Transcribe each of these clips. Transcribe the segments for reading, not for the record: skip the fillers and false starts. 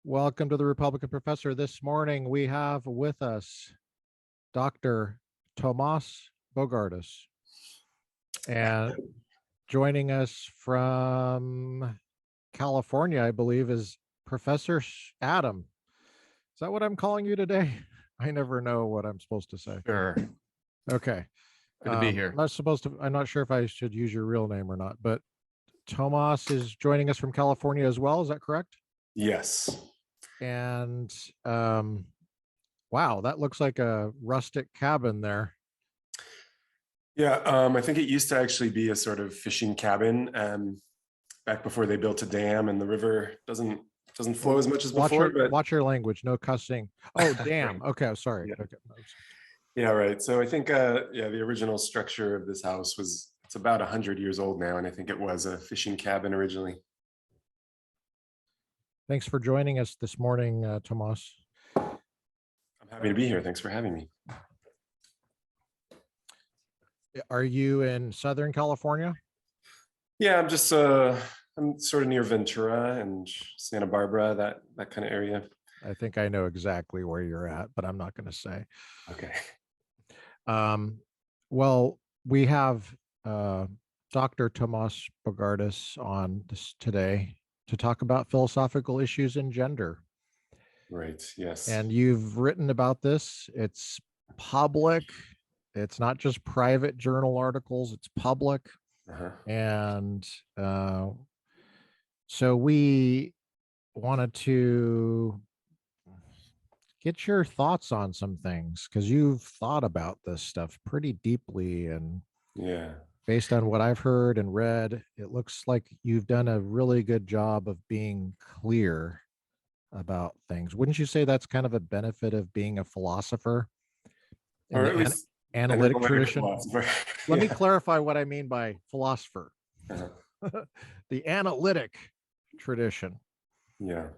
Welcome to the Republican Professor. This morning we have with us Dr. Tomas Bogardus, and joining us from California, I believe, is Professor Adam. Is that what I'm calling you today? I never know what I'm supposed to say. Sure. Okay. Good to be here. I'm not sure if I should use your real name or not, but Tomas is joining us from California as well. Is that correct? Yes. And wow, that looks like a rustic cabin there. Yeah, I think it used to actually be a sort of fishing cabin back before they built a dam, and the river doesn't flow as much as before. Watch your language, no cussing. Oh, damn. Okay, sorry. Yeah. Okay. Yeah, right. So I think the original structure of this house it's about 100 years old now, and I think it was a fishing cabin originally. Thanks for joining us this morning, Tomas. I'm happy to be here. Thanks for having me. Are you in Southern California? Yeah, I'm sort of near Ventura and Santa Barbara, that kind of area. I think I know exactly where you're at, but I'm not going to say. Okay. Well, we have Dr. Tomas Bogardus on this today to talk about philosophical issues in gender. Right. Yes. And you've written about this. It's public. It's not just private journal articles, it's public. And so we wanted to get your thoughts on some things because you've thought about this stuff pretty deeply. And yeah, based on what I've heard and read, it looks like you've done a really good job of being clear about things. Wouldn't you say that's kind of a benefit of being a philosopher in or the at least analytic tradition? Let me Yeah. clarify what I mean by philosopher. The analytic tradition. Yeah.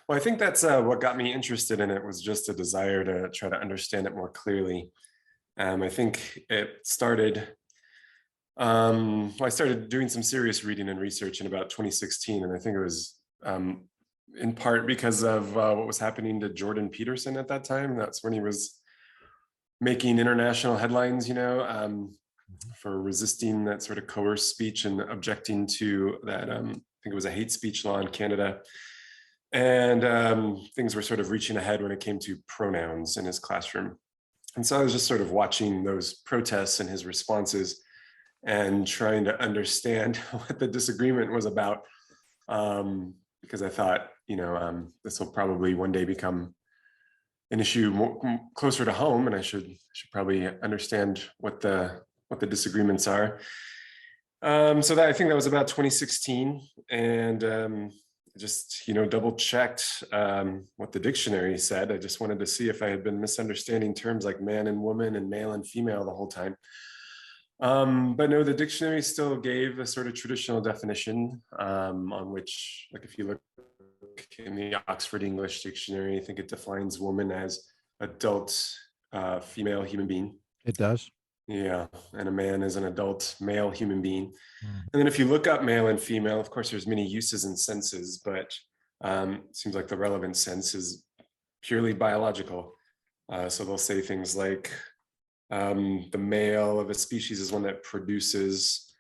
Well, I think that's what got me interested in it, was just a desire to try to understand it more clearly. I think it started, I started doing some serious reading and research in about 2016. And I think it was in part because of what was happening to Jordan Peterson at that time. That's when he was making international headlines, for resisting that sort of coerced speech and objecting to that, I think it was a hate speech law in Canada. And things were sort of reaching ahead when it came to pronouns in his classroom. And so I was just sort of watching those protests and his responses and trying to understand what the disagreement was about, because I thought, this will probably one day become an issue closer to home, and I should probably understand what the disagreements are. So that, I think that was about 2016, and just double checked what the dictionary said. I just wanted to see if I had been misunderstanding terms like man and woman and male and female the whole time. But no, the dictionary still gave a sort of traditional definition, on which, like, if you look in the Oxford English Dictionary, I think it defines woman as adult female human being. It does. Yeah, and a man is an adult male human being. And then if you look up male and female, of course, there's many uses and senses, but it seems like the relevant sense is purely biological. So they'll say things like the male of a species is one that produces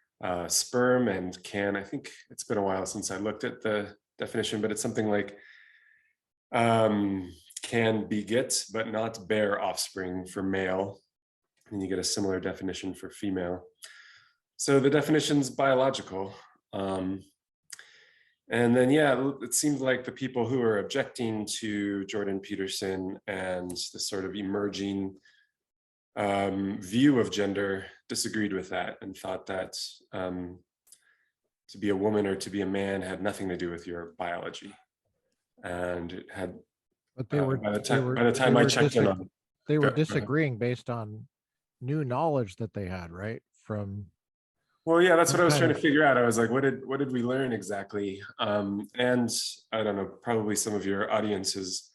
sperm and can, I think it's been a while since I looked at the definition, but it's something like can beget but not bear offspring for male. And you get a similar definition for female. So the definition's biological. And then, yeah, it seemed like the people who are objecting to Jordan Peterson and the sort of emerging view of gender disagreed with that and thought that to be a woman or to be a man had nothing to do with your biology. And it had, but they were, by the time I checked in on, they were disagreeing based on new knowledge that they had, right? Well, yeah, that's what I was trying to figure out. I was like, what did we learn exactly? And I don't know, probably some of your audience has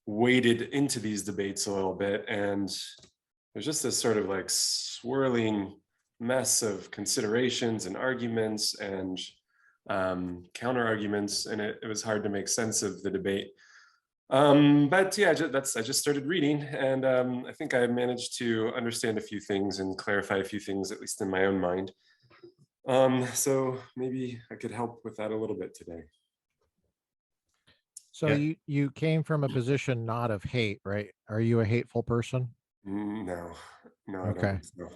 waded into these debates a little bit, and there's just this sort of like swirling mess of considerations and arguments and counter arguments, and it was hard to make sense of the debate. But yeah, I just started reading, and I think I managed to understand a few things and clarify a few things, at least in my own mind. So maybe I could help with that a little bit today. So Yeah. you came from a position not of hate, right? Are you a hateful person? No, I don't Okay. think so.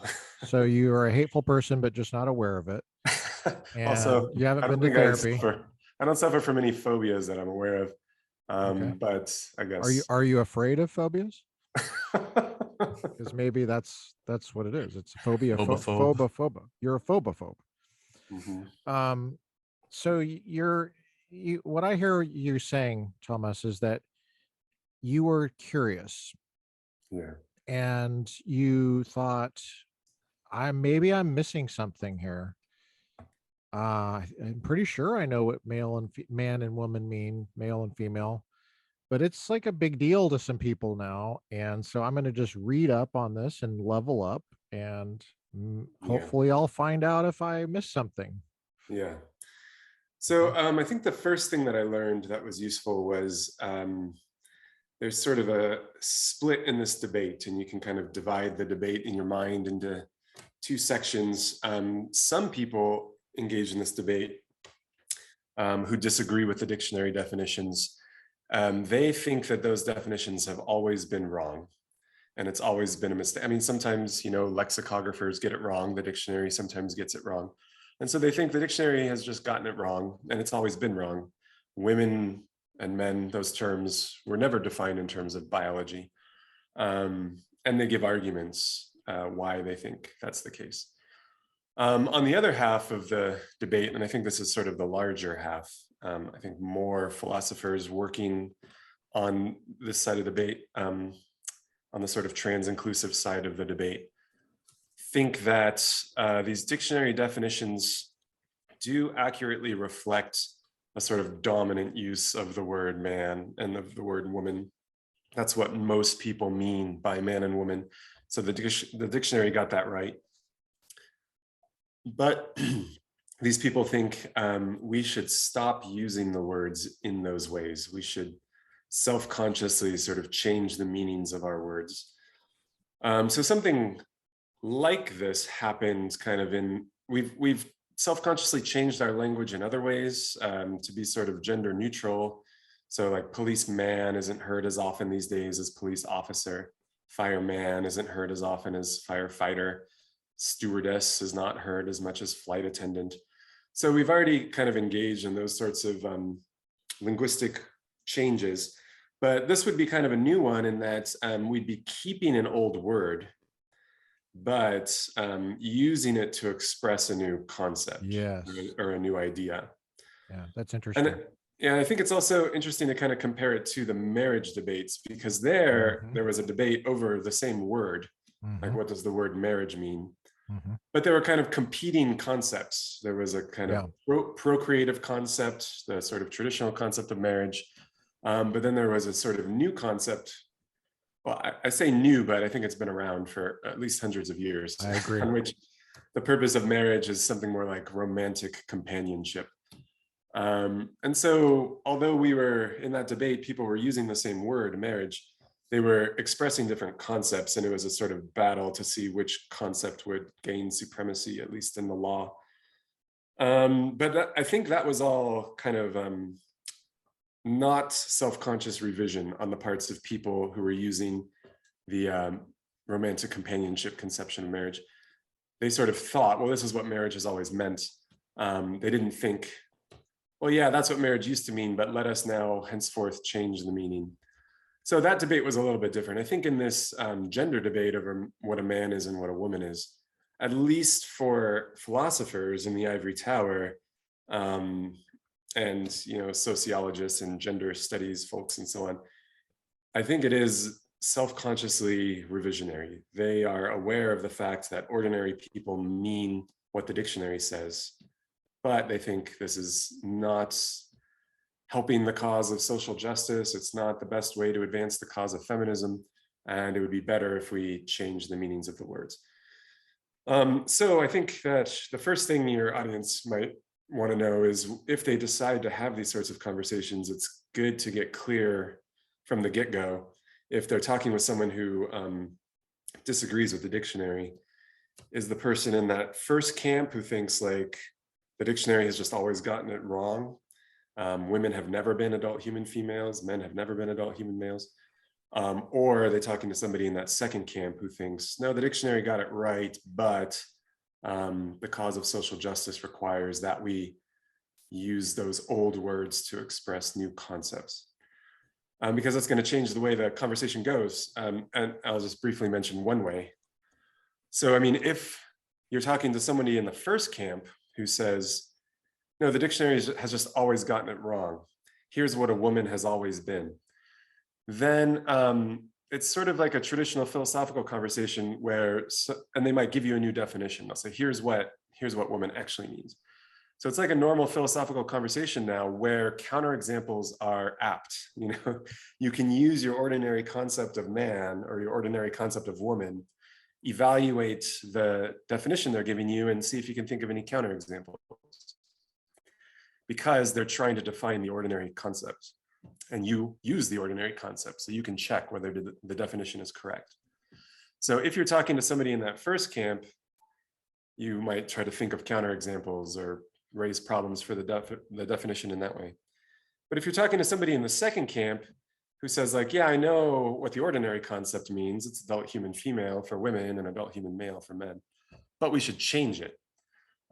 So you are a hateful person, but just not aware of it. Also, And you haven't I don't been to think I therapy. suffer. I don't suffer from any phobias that I'm aware of. Okay. But I Are you guess. are you afraid of phobias? Because maybe that's what it is. It's a phobia, Homophobe. phobophobe. You're a phobophobe. Mhm. Um, so you what I hear you saying, Thomas, is that you were curious Yeah, and you thought, I'm missing something here. I'm pretty sure I know what man and woman mean, male and female, but it's like a big deal to some people now. And so I'm going to just read up on this and level up, and yeah, hopefully I'll find out if I missed something. yeah. So Okay. I think the first thing that I learned that was useful was there's sort of a split in this debate, and you can kind of divide the debate in your mind into two sections. Some people engage in this debate who disagree with the dictionary definitions. They think that those definitions have always been wrong, and it's always been a mistake. I mean, sometimes, lexicographers get it wrong. The dictionary sometimes gets it wrong. And so they think the dictionary has just gotten it wrong, and it's always been wrong. Women and men, those terms were never defined in terms of biology. And they give arguments why they think that's the case. On the other half of the debate, and I think this is sort of the larger half, I think more philosophers working on this side of the debate, on the sort of trans-inclusive side of the debate, think that these dictionary definitions do accurately reflect a sort of dominant use of the word man and of the word woman. That's what most people mean by man and woman. So the dictionary got that right. But these people think we should stop using the words in those ways. We should self-consciously sort of change the meanings of our words. So something like this happened kind of we've self-consciously changed our language in other ways to be sort of gender neutral. So like policeman isn't heard as often these days as police officer. Fireman isn't heard as often as firefighter. Stewardess is not heard as much as flight attendant. So we've already kind of engaged in those sorts of linguistic changes. But this would be kind of a new one in that we'd be keeping an old word, but using it to express a new concept. Yes. or a new idea. Yeah, that's interesting. And yeah, I think it's also interesting to kind of compare it to the marriage debates, because there was a debate over the same word. Like, what does the word marriage mean? But there were kind of competing concepts. There was a kind of procreative concept, the sort of traditional concept of marriage. But then there was a sort of new concept. Well, I say new, but I think it's been around for at least hundreds of years. I agree. On which the purpose of marriage is something more like romantic companionship. And so although we were in that debate, people were using the same word, marriage, they were expressing different concepts, and it was a sort of battle to see which concept would gain supremacy, at least in the law. But I think that was all kind of not self-conscious revision on the parts of people who were using the romantic companionship conception of marriage. They sort of thought, well, this is what marriage has always meant. They didn't think, well, yeah, that's what marriage used to mean, but let us now henceforth change the meaning. So that debate was a little bit different. I think in this gender debate over what a man is and what a woman is, at least for philosophers in the ivory tower, and sociologists and gender studies folks and so on, I think it is self-consciously revisionary. They are aware of the fact that ordinary people mean what the dictionary says, but they think this is not helping the cause of social justice. It's not the best way to advance the cause of feminism, and it would be better if we change the meanings of the words. So I think that the first thing your audience might want to know is if they decide to have these sorts of conversations, it's good to get clear from the get-go. If they're talking with someone who disagrees with the dictionary, is the person in that first camp who thinks like the dictionary has just always gotten it wrong? Women have never been adult human females, men have never been adult human males. Or are they talking to somebody in that second camp who thinks, no, the dictionary got it right, but the cause of social justice requires that we use those old words to express new concepts. Because that's going to change the way the conversation goes. And I'll just briefly mention one way. So, I mean, if you're talking to somebody in the first camp who says, no, the dictionary has just always gotten it wrong. Here's what a woman has always been. Then it's sort of like a traditional philosophical conversation where, and they might give you a new definition. They'll say, here's what woman actually means. So it's like a normal philosophical conversation now where counterexamples are apt. You know, you can use your ordinary concept of man or your ordinary concept of woman, evaluate the definition they're giving you and see if you can think of any counterexamples, because they're trying to define the ordinary concept and you use the ordinary concept, so you can check whether the definition is correct. So if you're talking to somebody in that first camp, you might try to think of counterexamples or raise problems for the definition in that way. But if you're talking to somebody in the second camp who says like, yeah, I know what the ordinary concept means. It's adult human female for women and adult human male for men, but we should change it.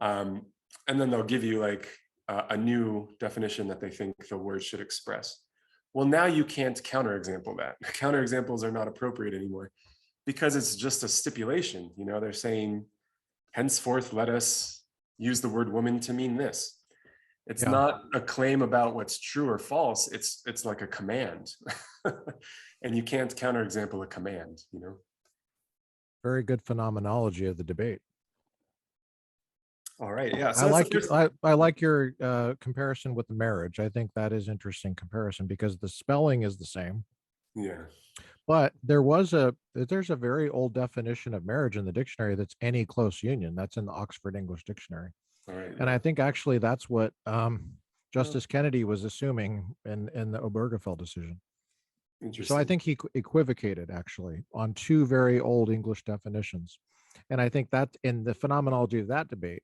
And then they'll give you like a new definition that they think the word should express. Well, now you can't counterexample that. Counterexamples are not appropriate anymore because it's just a stipulation. You know, they're saying, henceforth, let us use the word woman to mean this. It's not a claim about what's true or false. It's like a command. And you can't counterexample a command, you know? Very good phenomenology of the debate. All right, yeah. So I like your comparison with the marriage. I think that is interesting comparison because the spelling is the same. Yeah. But there's a very old definition of marriage in the dictionary that's any close union. That's in the Oxford English Dictionary. All right. And I think actually that's what Justice Kennedy was assuming in the Obergefell decision. So I think he equivocated actually on two very old English definitions. And I think that in the phenomenology of that debate,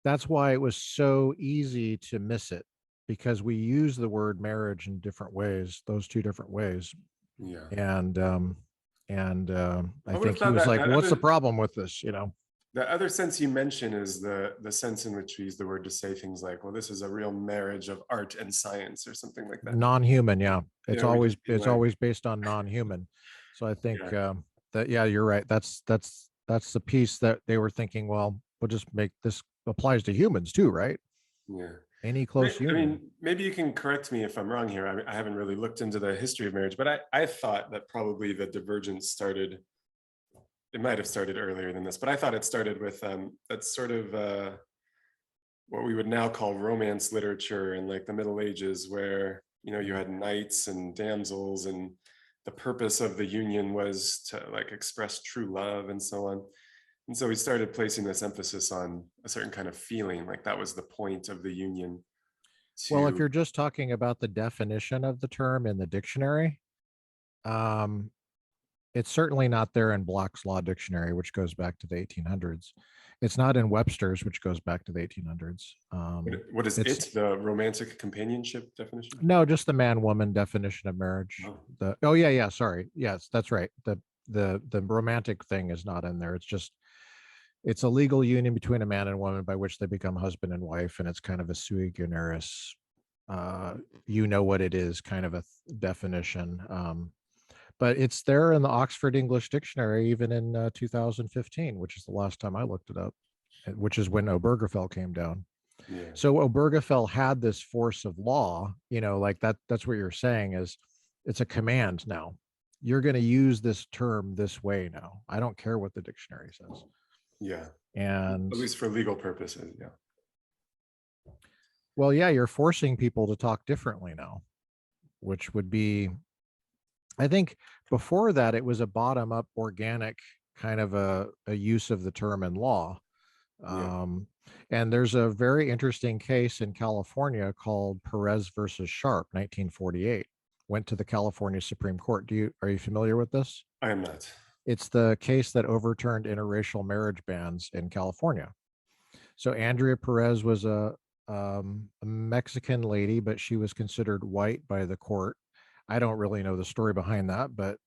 that's why it was so easy to miss it, because we use the word marriage in different ways, those two different ways. Yeah. And I think he was like, what's the problem with this, you know? The other sense you mention is the sense in which we use the word to say things like, well, this is a real marriage of art and science or something like that. Non-human, yeah. It's Yeah, always based on non-human. So I think that, yeah, you're right. That's the piece that they were thinking, well, we'll just make this applies to humans too, right? Yeah. Any close union. I mean, maybe you can correct me if I'm wrong here. I haven't really looked into the history of marriage, but I thought that probably the divergence started, it might have started earlier than this, but I thought it started with that's sort of what we would now call romance literature in like the Middle Ages, where, you know, you had knights and damsels and the purpose of the union was to like express true love and so on. And so we started placing this emphasis on a certain kind of feeling, like that was the point of the union. Well, if you're just talking about the definition of the term in the dictionary, it's certainly not there in Black's Law Dictionary, which goes back to the 1800s. It's not in Webster's, which goes back to the 1800s. What is it? The romantic companionship definition? No, just the man-woman definition of marriage. Oh. Yeah. Sorry. Yes, that's right. The romantic thing is not in there. It's a legal union between a man and woman by which they become husband and wife, and it's kind of a sui generis, you know what it is, kind of a definition. But it's there in the Oxford English Dictionary, even in 2015, which is the last time I looked it up, which is when Obergefell came down. Yeah. So Obergefell had this force of law, you know, like that's what you're saying is it's a command now. You're going to use this term this way now. I don't care what the dictionary says. Yeah. And at least for legal purposes. Yeah. Well, yeah, you're forcing people to talk differently now, which would be, I think before that, it was a bottom up organic kind of a use of the term in law. Yeah. And there's a very interesting case in California called Perez versus Sharp, 1948. Went to the California Supreme Court. Are you familiar with this? I am not. It's the case that overturned interracial marriage bans in California. So Andrea Perez was a Mexican lady, but she was considered white by the court. I don't really know the story behind that, but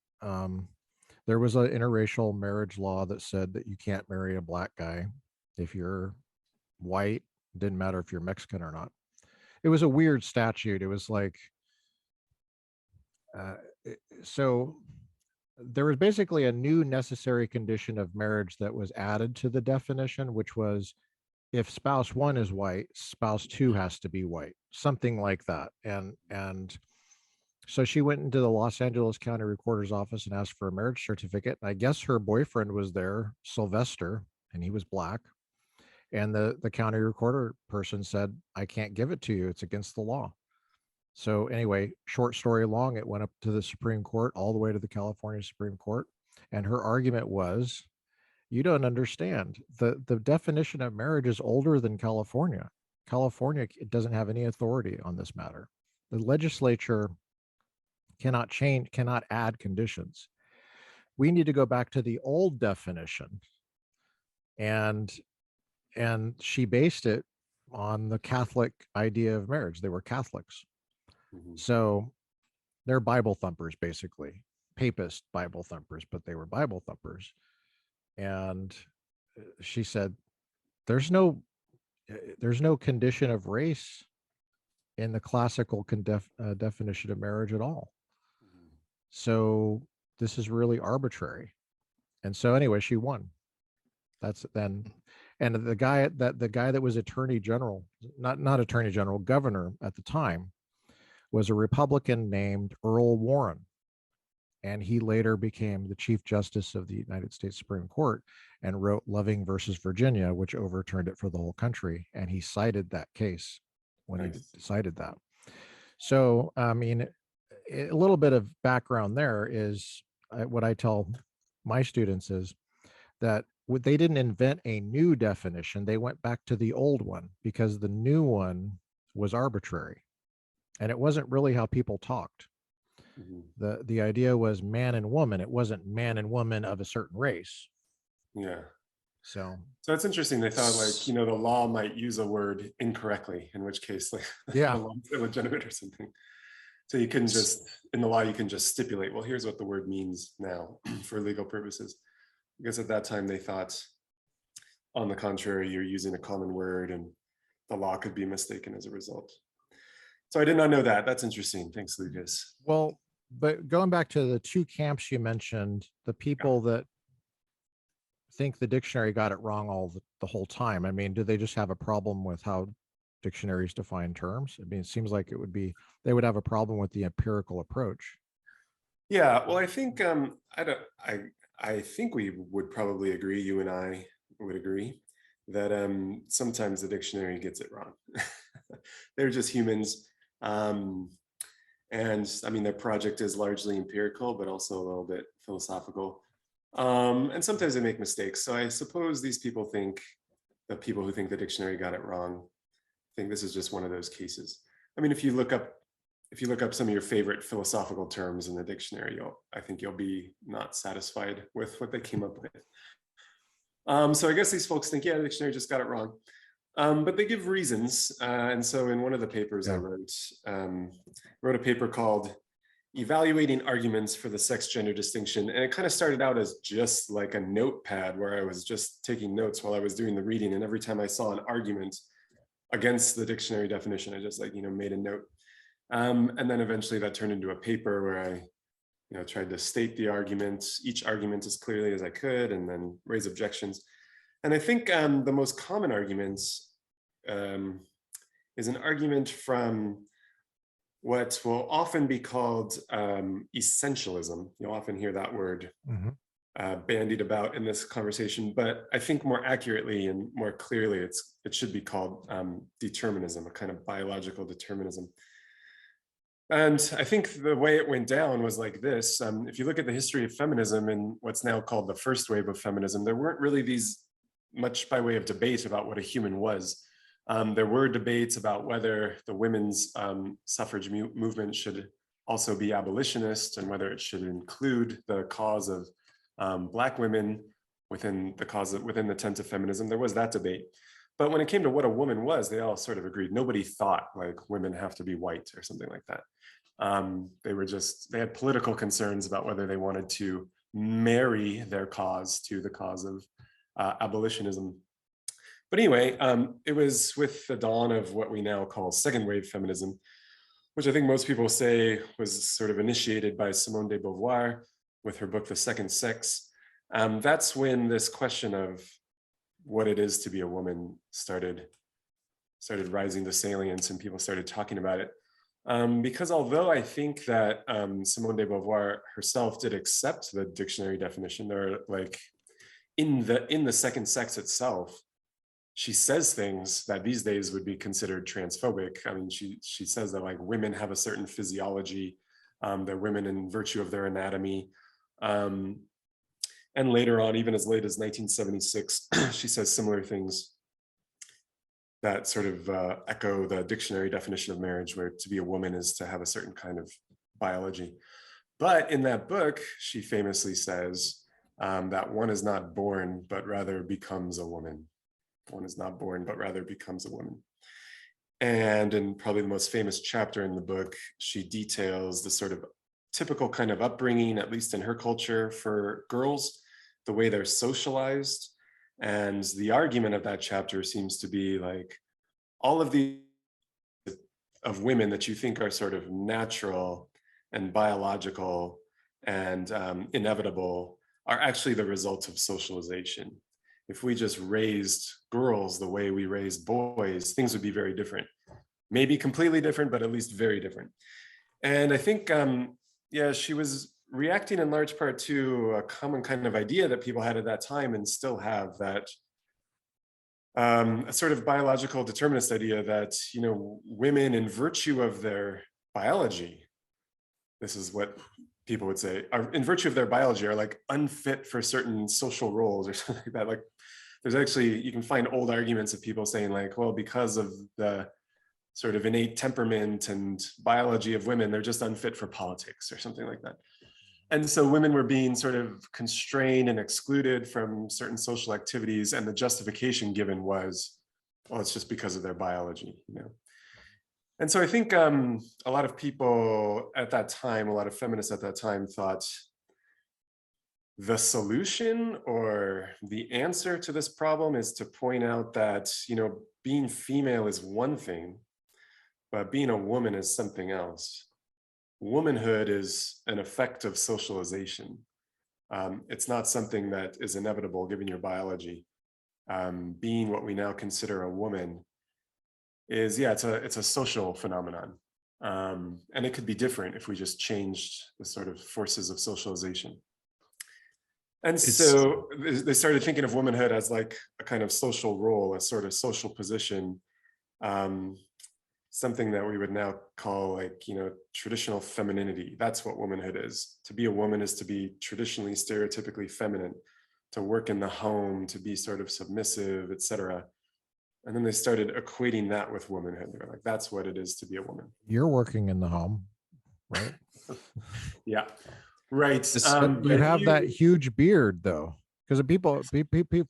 there was an interracial marriage law that said that you can't marry a black guy if you're white. Didn't matter if you're Mexican or not. It was a weird statute. It was like, uh, so there was basically a new necessary condition of marriage that was added to the definition, which was if spouse one is white, spouse two has to be white, something like that. And so she went into the Los Angeles County Recorder's office and asked for a marriage certificate. I guess her boyfriend was there, Sylvester, and he was black. And the county recorder person said, I can't give it to you. It's against the law. So anyway, short story long, it went up to the Supreme Court, all the way to the California Supreme Court. And her argument was, you don't understand. The definition of marriage is older than California. California doesn't have any authority on this matter. The legislature cannot add conditions. We need to go back to the old definition. And she based it on the Catholic idea of marriage. They were Catholics. Mhm. So they're Bible thumpers, basically, papist Bible thumpers, but they were Bible thumpers. And she said, there's no condition of race in the classical definition of marriage at all. Mhm. So this is really arbitrary. And so anyway, she won. That's then, and the guy that was attorney general, not attorney general, governor at the time, was a Republican named Earl Warren. And he later became the Chief Justice of the United States Supreme Court and wrote Loving versus Virginia, which overturned it for the whole country. And he cited that case when he Nice. decided that. So, I mean, a little bit of background there is what I tell my students is that they didn't invent a new definition. They went back to the old one because the new one was arbitrary and it wasn't really how people talked. Mhm. The idea was man and woman. It wasn't man and woman of a certain race. Yeah. So So it's interesting. They thought like, the law might use a word incorrectly, in which case like the yeah, law is illegitimate or something. So you couldn't just, in the law, you can just stipulate, well, here's what the word means now for legal purposes. Because at that time they thought, on the contrary, you're using a common word and the law could be mistaken as a result. So I did not know that. That's interesting. Thanks, Lucas. well, but going back to the two camps you mentioned, the Yeah. people that think the dictionary got it wrong the whole time. I mean, do they just have a problem with how dictionaries define terms? I mean, it seems like they would have a problem with the empirical approach. Yeah, well, I think I think we would probably agree, you and I would agree, that sometimes the dictionary gets it wrong. They're just humans. Um, and I mean, their project is largely empirical, but also a little bit philosophical. And sometimes they make mistakes. So I suppose these people think, the people who think the dictionary got it wrong, think this is just one of those cases. I mean, if you look up some of your favorite philosophical terms in the dictionary, I think you'll be not satisfied with what they came up with. So I guess these folks think, yeah, the dictionary just got it wrong. But they give reasons. And so in one of the papers I Yeah. wrote a paper called Evaluating Arguments for the Sex Gender Distinction. And it kind of started out as just like a notepad where I was just taking notes while I was doing the reading. And every time I saw an argument against the dictionary definition, I just made a note. And then eventually that turned into a paper where I tried to state the arguments, each argument as clearly as I could, and then raise objections. And I think the most common arguments is an argument from what will often be called essentialism. You'll often hear that word Mm-hmm. bandied about in this conversation, but I think more accurately and more clearly, it should be called determinism, a kind of biological determinism. And I think the way it went down was like this. If you look at the history of feminism and what's now called the first wave of feminism, there weren't really these much by way of debate about what a human was. There were debates about whether the women's suffrage movement should also be abolitionist and whether it should include the cause of Black women within the tent of feminism. There was that debate. But when it came to what a woman was, they all sort of agreed. Nobody thought like women have to be white or something like that. They had political concerns about whether they wanted to marry their cause to the cause of abolitionism. But anyway, it was with the dawn of what we now call second wave feminism, which I think most people say was sort of initiated by Simone de Beauvoir with her book, The Second Sex. That's when this question of what it is to be a woman started rising to salience and people started talking about it. Because although I think that Simone de Beauvoir herself did accept the dictionary definition, there are like in the second sex itself, she says things that these days would be considered transphobic. I mean, she says that like women have a certain physiology, they're women in virtue of their anatomy. And later on, even as late as 1976, she says similar things that sort of echo the dictionary definition of marriage, where to be a woman is to have a certain kind of biology. But in that book, she famously says that one is not born, but rather becomes a woman. One is not born, but rather becomes a woman. And in probably the most famous chapter in the book, she details the sort of typical kind of upbringing, at least in her culture, for girls, the way they're socialized. And the argument of that chapter seems to be like all of the of women that you think are sort of natural and biological and inevitable are actually the results of socialization. If we just raised girls the way we raised boys, things would be very different. Maybe completely different, but at least very different. And I think, yeah, she was reacting in large part to a common kind of idea that people had at that time and still have, that a sort of biological determinist idea that, you know, women in virtue of their biology, this is what people would say, are in virtue of their biology are like unfit for certain social roles or something like that. Like there's actually, you can find old arguments of people saying like, well, because of the sort of innate temperament and biology of women, they're just unfit for politics or something like that. And so women were being sort of constrained and excluded from certain social activities, and the justification given was, well, it's just because of their biology, you know. And so I think a lot of people at that time, a lot of feminists at that time thought the solution or the answer to this problem is to point out that, you know, being female is one thing, but being a woman is something else. Womanhood is an effect of socialization. It's not something that is inevitable given your biology. Being what we now consider a woman is, yeah, it's a social phenomenon. And it could be different if we just changed the sort of forces of socialization. And so they started thinking of womanhood as like a kind of social role, a sort of social position, something that we would now call like, you know, traditional femininity. That's what womanhood is. To be a woman is to be traditionally, stereotypically feminine, to work in the home, to be sort of submissive, etc. And then they started equating that with womanhood. They're like, that's what it is to be a woman. You're working in the home, right? Yeah, right. You have that huge beard though, because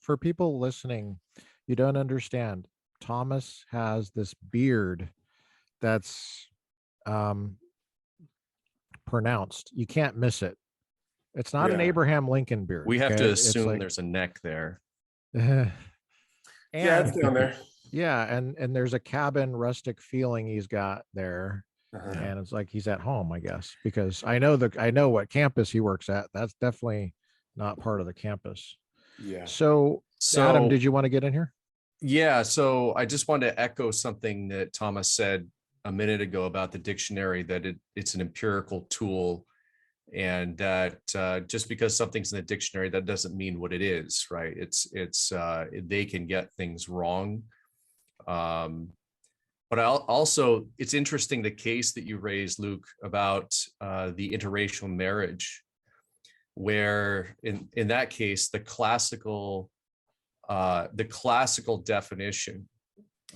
for people listening, you don't understand. Thomas has this beard that's pronounced. You can't miss it. It's not an Abraham Lincoln beard. We have to assume there's a neck there. Yeah, it's down there. Yeah, and there's a cabin rustic feeling he's got there. And it's like he's at home, I guess, because I know what campus he works at. That's definitely not part of the campus. Yeah. So Adam, did you want to get in here? Yeah, so I just wanted to echo something that Thomas said a minute ago about the dictionary, that it's an empirical tool, and that just because something's in the dictionary, that doesn't mean what it is, right? They can get things wrong. But also, it's interesting the case that you raised, Luke, about the interracial marriage, where in that case, the classical the classical definition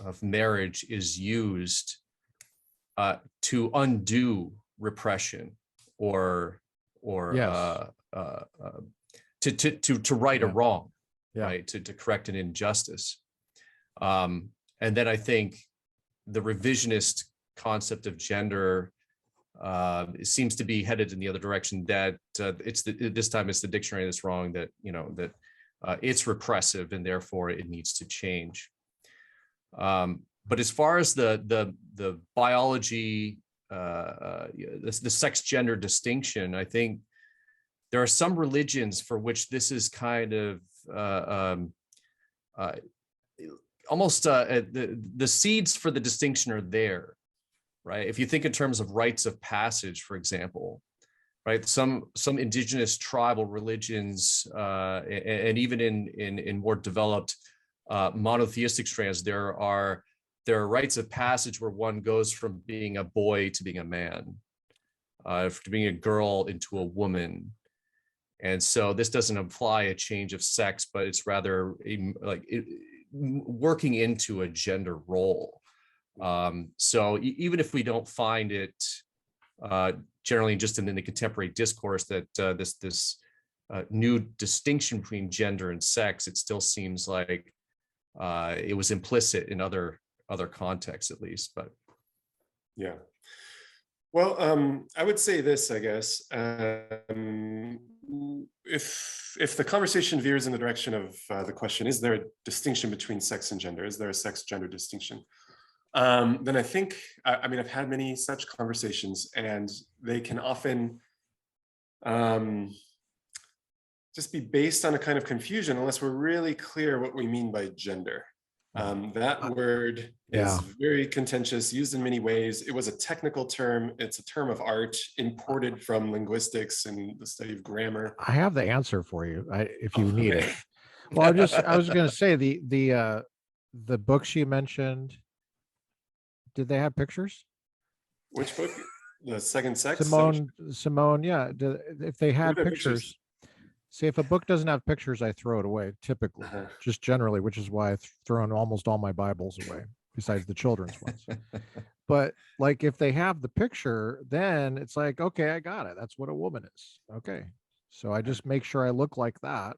of marriage is used to undo repression or Yes. to right a Yeah. wrong, Yeah. right? To correct an injustice. And then I think the revisionist concept of gender seems to be headed in the other direction, that this time it's the dictionary that's wrong, that it's repressive and therefore it needs to change. But as far as the biology, the sex gender distinction, I think there are some religions for which this is kind of almost the seeds for the distinction are there, right? If you think in terms of rites of passage, for example, right? Some indigenous tribal religions, and even in more developed monotheistic strands, there are rites of passage where one goes from being a boy to being a man, to being a girl into a woman. And so this doesn't imply a change of sex, but it's rather working into a gender role. So even if we don't find it generally just in the contemporary discourse that this new distinction between gender and sex, it still seems like it was implicit in other contexts, at least. But yeah. Well, I would say this, I guess. If the conversation veers in the direction of the question, is there a distinction between sex and gender? Is there a sex-gender distinction? Then I think, I mean, I've had many such conversations, and they can often just be based on a kind of confusion unless we're really clear what we mean by gender. That word is very contentious, used in many ways. It was a technical term. It's a term of art imported from linguistics and the study of grammar. I have the answer for you, if you need it. Well, I was going to say the books you mentioned, did they have pictures? Which book? The Second Sex? Simone, yeah. If they had pictures. See, if a book doesn't have pictures, I throw it away, typically, just generally, which is why I've thrown almost all my Bibles away, besides the children's ones. But like, if they have the picture, then it's like, okay, I got it. That's what a woman is. Okay. So I just make sure I look like that.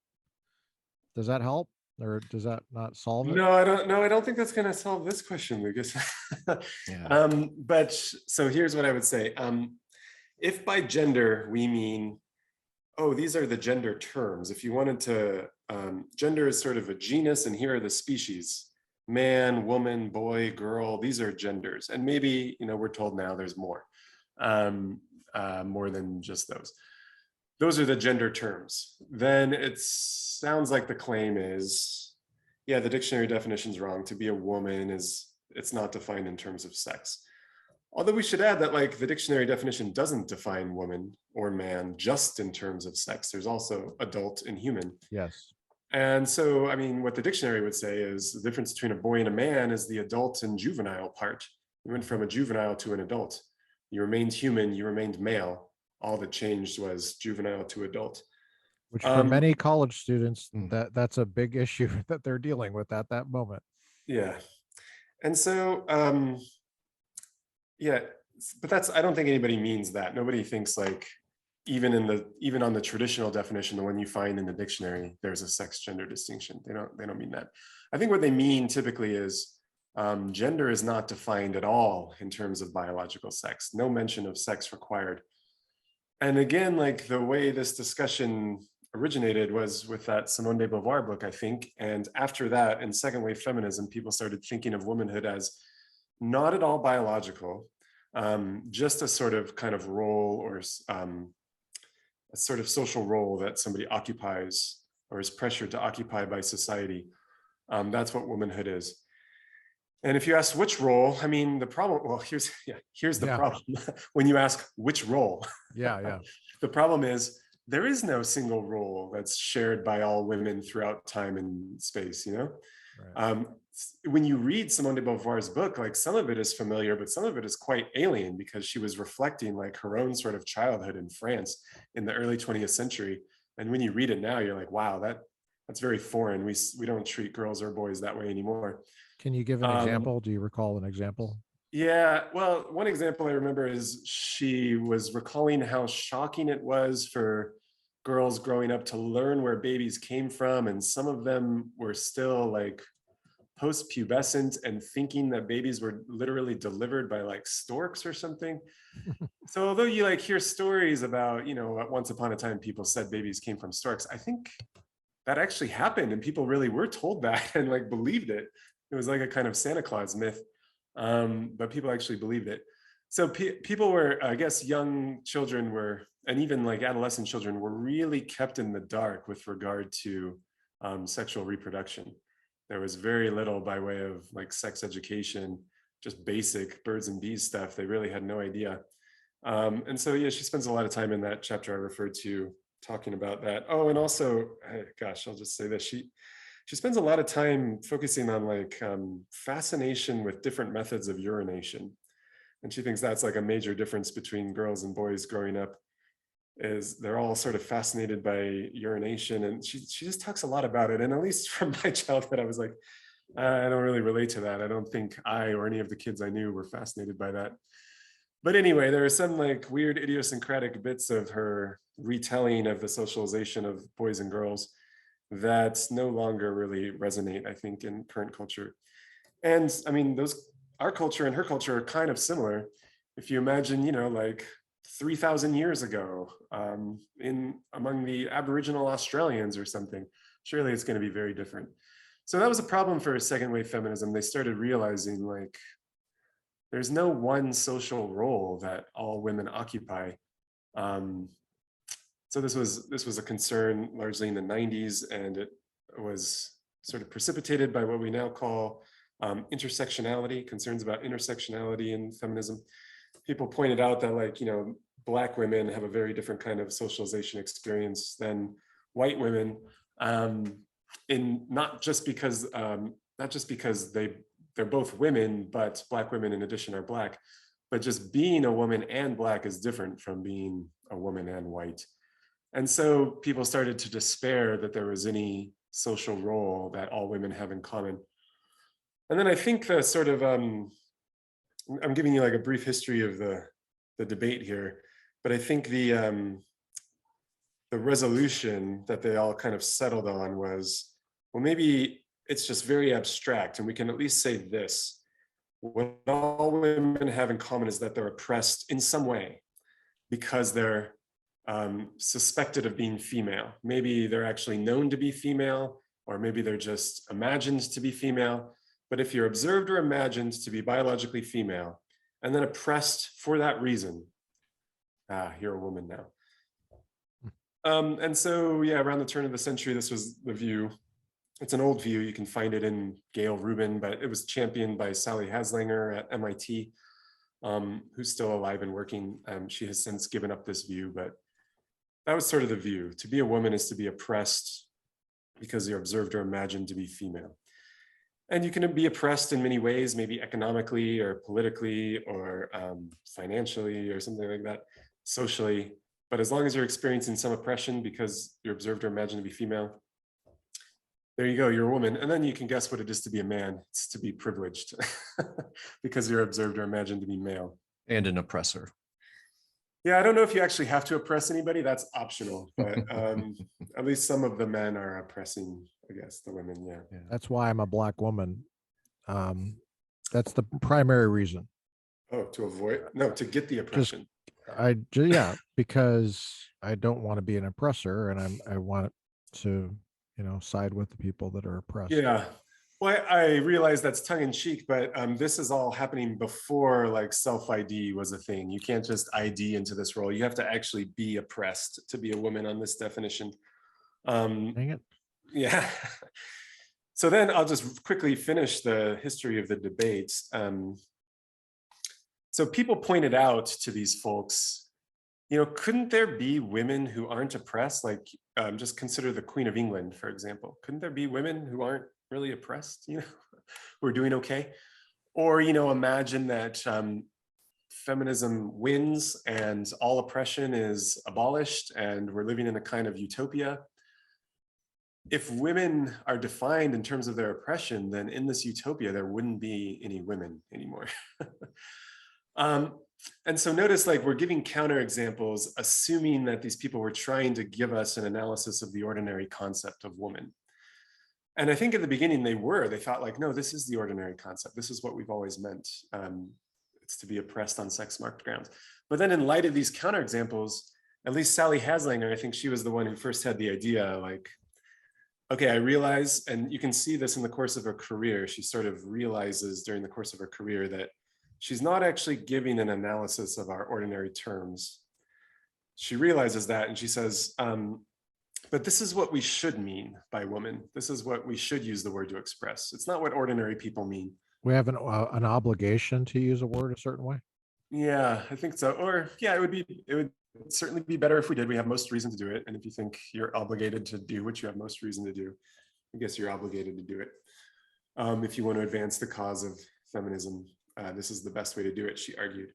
Does that help? Or does that not solve it? No, I don't think that's going to solve this question, Lucas. But so here's what I would say. If by gender we mean, oh, these are the gender terms. If you wanted to, gender is sort of a genus, and here are the species: man, woman, boy, girl. These are genders, and maybe we're told now there's more than just those. Those are the gender terms. Then it sounds like the claim is, yeah, the dictionary definition is wrong. To be a woman it's not defined in terms of sex. Although we should add that, like, the dictionary definition doesn't define woman or man just in terms of sex. There's also adult and human. Yes. And so, I mean, what the dictionary would say is the difference between a boy and a man is the adult and juvenile part. You went from a juvenile to an adult. You remained human, you remained male. All that changed was juvenile to adult. Which for many college students, that's a big issue that they're dealing with at that moment. Yeah. And so, yeah, but I don't think anybody means that. Nobody thinks, like, even on the traditional definition, the one you find in the dictionary, there's a sex gender distinction. They don't mean that. I think what they mean typically is gender is not defined at all in terms of biological sex. No mention of sex required. And again, like, the way this discussion originated was with that Simone de Beauvoir book, I think. And after that, in second wave feminism, people started thinking of womanhood as not at all biological, just a sort of kind of role, or a sort of social role that somebody occupies or is pressured to occupy by society. That's what womanhood is. And if you ask which role, I mean, the problem, well, here's the problem. When you ask which role, the problem is there is no single role that's shared by all women throughout time and space, Right. When you read Simone de Beauvoir's book, like, some of it is familiar, but some of it is quite alien, because she was reflecting, like, her own sort of childhood in France in the early 20th century. And when you read it now, you're like, wow, that's very foreign. We don't treat girls or boys that way anymore. Can you give an Um, example? Do you recall an example? Yeah, well, one example I remember is she was recalling how shocking it was for girls growing up to learn where babies came from, and some of them were still like post-pubescent and thinking that babies were literally delivered by like storks or something. So although you like hear stories about, once upon a time people said babies came from storks, I think that actually happened and people really were told that and like believed it. It was like a kind of Santa Claus myth, but people actually believed it. So people were, I guess, young children were, and even like adolescent children were really kept in the dark with regard to sexual reproduction. There was very little by way of like sex education, just basic birds and bees stuff. They really had no idea. And so, yeah, she spends a lot of time in that chapter I referred to talking about that. Oh, and also, gosh, I'll just say this. She spends a lot of time focusing on like fascination with different methods of urination. And she thinks that's like a major difference between girls and boys growing up, is they're all sort of fascinated by urination. And she just talks a lot about it. And at least from my childhood, I was like, I don't really relate to that. I don't think I or any of the kids I knew were fascinated by that. But anyway, there are some like weird idiosyncratic bits of her retelling of the socialization of boys and girls that no longer really resonate, I think, in current culture. And I mean, our culture and her culture are kind of similar. If you imagine, like 3,000 years ago, among the Aboriginal Australians or something, surely it's going to be very different. So that was a problem for second wave feminism. They started realizing like, there's no one social role that all women occupy. So this was a concern largely in the 90s, and it was sort of precipitated by what we now call intersectionality, concerns about intersectionality in feminism. People pointed out that like, Black women have a very different kind of socialization experience than white women, in not just because they're both women, but Black women in addition are Black, but just being a woman and Black is different from being a woman and white. And so people started to despair that there was any social role that all women have in common. And then I think the sort of, I'm giving you like a brief history of the debate here, but I think the resolution that they all kind of settled on was, well, maybe it's just very abstract, and we can at least say this: what all women have in common is that they're oppressed in some way because they're suspected of being female. Maybe they're actually known to be female, or maybe they're just imagined to be female. But if you're observed or imagined to be biologically female and then oppressed for that reason, you're a woman now. And so, yeah, around the turn of the century, this was the view. It's an old view. You can find it in Gail Rubin, but it was championed by Sally Haslinger at MIT, who's still alive and working. She has since given up this view, but that was sort of the view. To be a woman is to be oppressed because you're observed or imagined to be female. And you can be oppressed in many ways, maybe economically or politically or financially or something like that, socially. But as long as you're experiencing some oppression because you're observed or imagined to be female, there you go, you're a woman. And then you can guess what it is to be a man. It's to be privileged because you're observed or imagined to be male. And an oppressor. Yeah, I don't know if you actually have to oppress anybody. That's optional, but at least some of the men are oppressing, I guess, the women, yeah. That's why I'm a Black woman. That's the primary reason. Oh, to get the oppression. Yeah, because I don't want to be an oppressor, and I want to, side with the people that are oppressed. Yeah. Well, I realize that's tongue in cheek, but this is all happening before like self-ID was a thing. You can't just ID into this role. You have to actually be oppressed to be a woman on this definition. Dang it. Yeah. So then I'll just quickly finish the history of the debates. So people pointed out to these folks, couldn't there be women who aren't oppressed? Like just consider the Queen of England, for example. Couldn't there be women who aren't really oppressed, who are doing okay? Or, imagine that feminism wins and all oppression is abolished and we're living in a kind of utopia. if women are defined in terms of their oppression, then in this utopia, there wouldn't be any women anymore. And so notice, like, we're giving counterexamples, assuming that these people were trying to give us an analysis of the ordinary concept of woman. And I think at the beginning they thought like, no, this is the ordinary concept. This is what we've always meant. It's to be oppressed on sex-marked grounds. But then in light of these counterexamples, at least Sally Haslinger, I think she was the one who first had the idea, like, okay, I realize, and you can see this in the course of her career, she sort of realizes during the course of her career that she's not actually giving an analysis of our ordinary terms. She realizes that, and she says, but this is what we should mean by woman. This is what we should use the word to express. It's not what ordinary people mean. We have an obligation to use a word a certain way. Yeah, I think so. Or yeah, it would certainly be better if we did. We have most reason to do it. And if you think you're obligated to do what you have most reason to do, I guess you're obligated to do it. If you want to advance the cause of feminism, this is the best way to do it, she argued.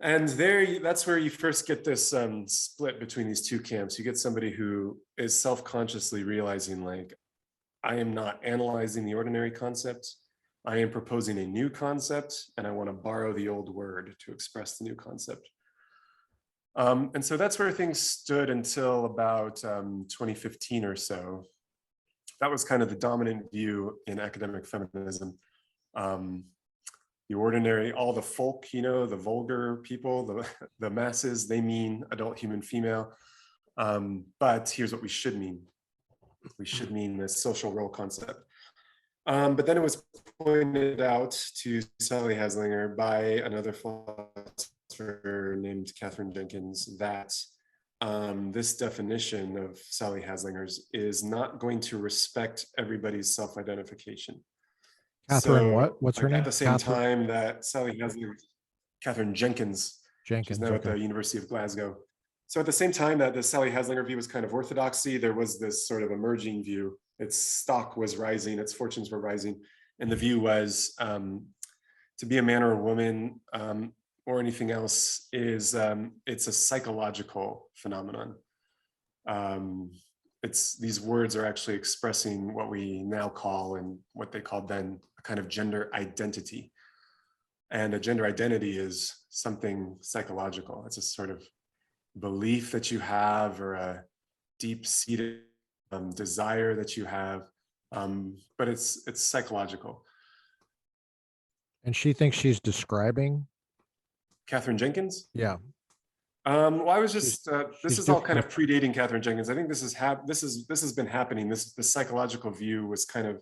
And that's where you first get this split between these two camps. You get somebody who is self-consciously realizing, like, I am not analyzing the ordinary concept. I am proposing a new concept, and I want to borrow the old word to express the new concept. And so that's where things stood until about 2015 or so. That was kind of the dominant view in academic feminism. The ordinary, all the folk, the vulgar people, the masses, they mean adult human female. But here's what we should mean. We should mean this social role concept. But then it was pointed out to Sally Haslinger by another philosopher named Katherine Jenkins that this definition of Sally Haslinger's is not going to respect everybody's self-identification. Catherine, what? What's her name? At the same time that Sally Haslinger, Katherine Jenkins, she's now at the University of Glasgow. So at the same time that the Sally Haslinger view was kind of orthodoxy, there was this sort of emerging view. Its stock was rising, its fortunes were rising. And the view was to be a man or a woman or anything else is, it's a psychological phenomenon. These words are actually expressing what we now call, and what they called then, a kind of gender identity. And a gender identity is something psychological. It's a sort of belief that you have, or a deep-seated desire that you have, but it's psychological. And she thinks she's describing Katherine Jenkins? Yeah. Well, I was just this is all kind of predating Katherine Jenkins. I think this has been happening. This psychological view was kind of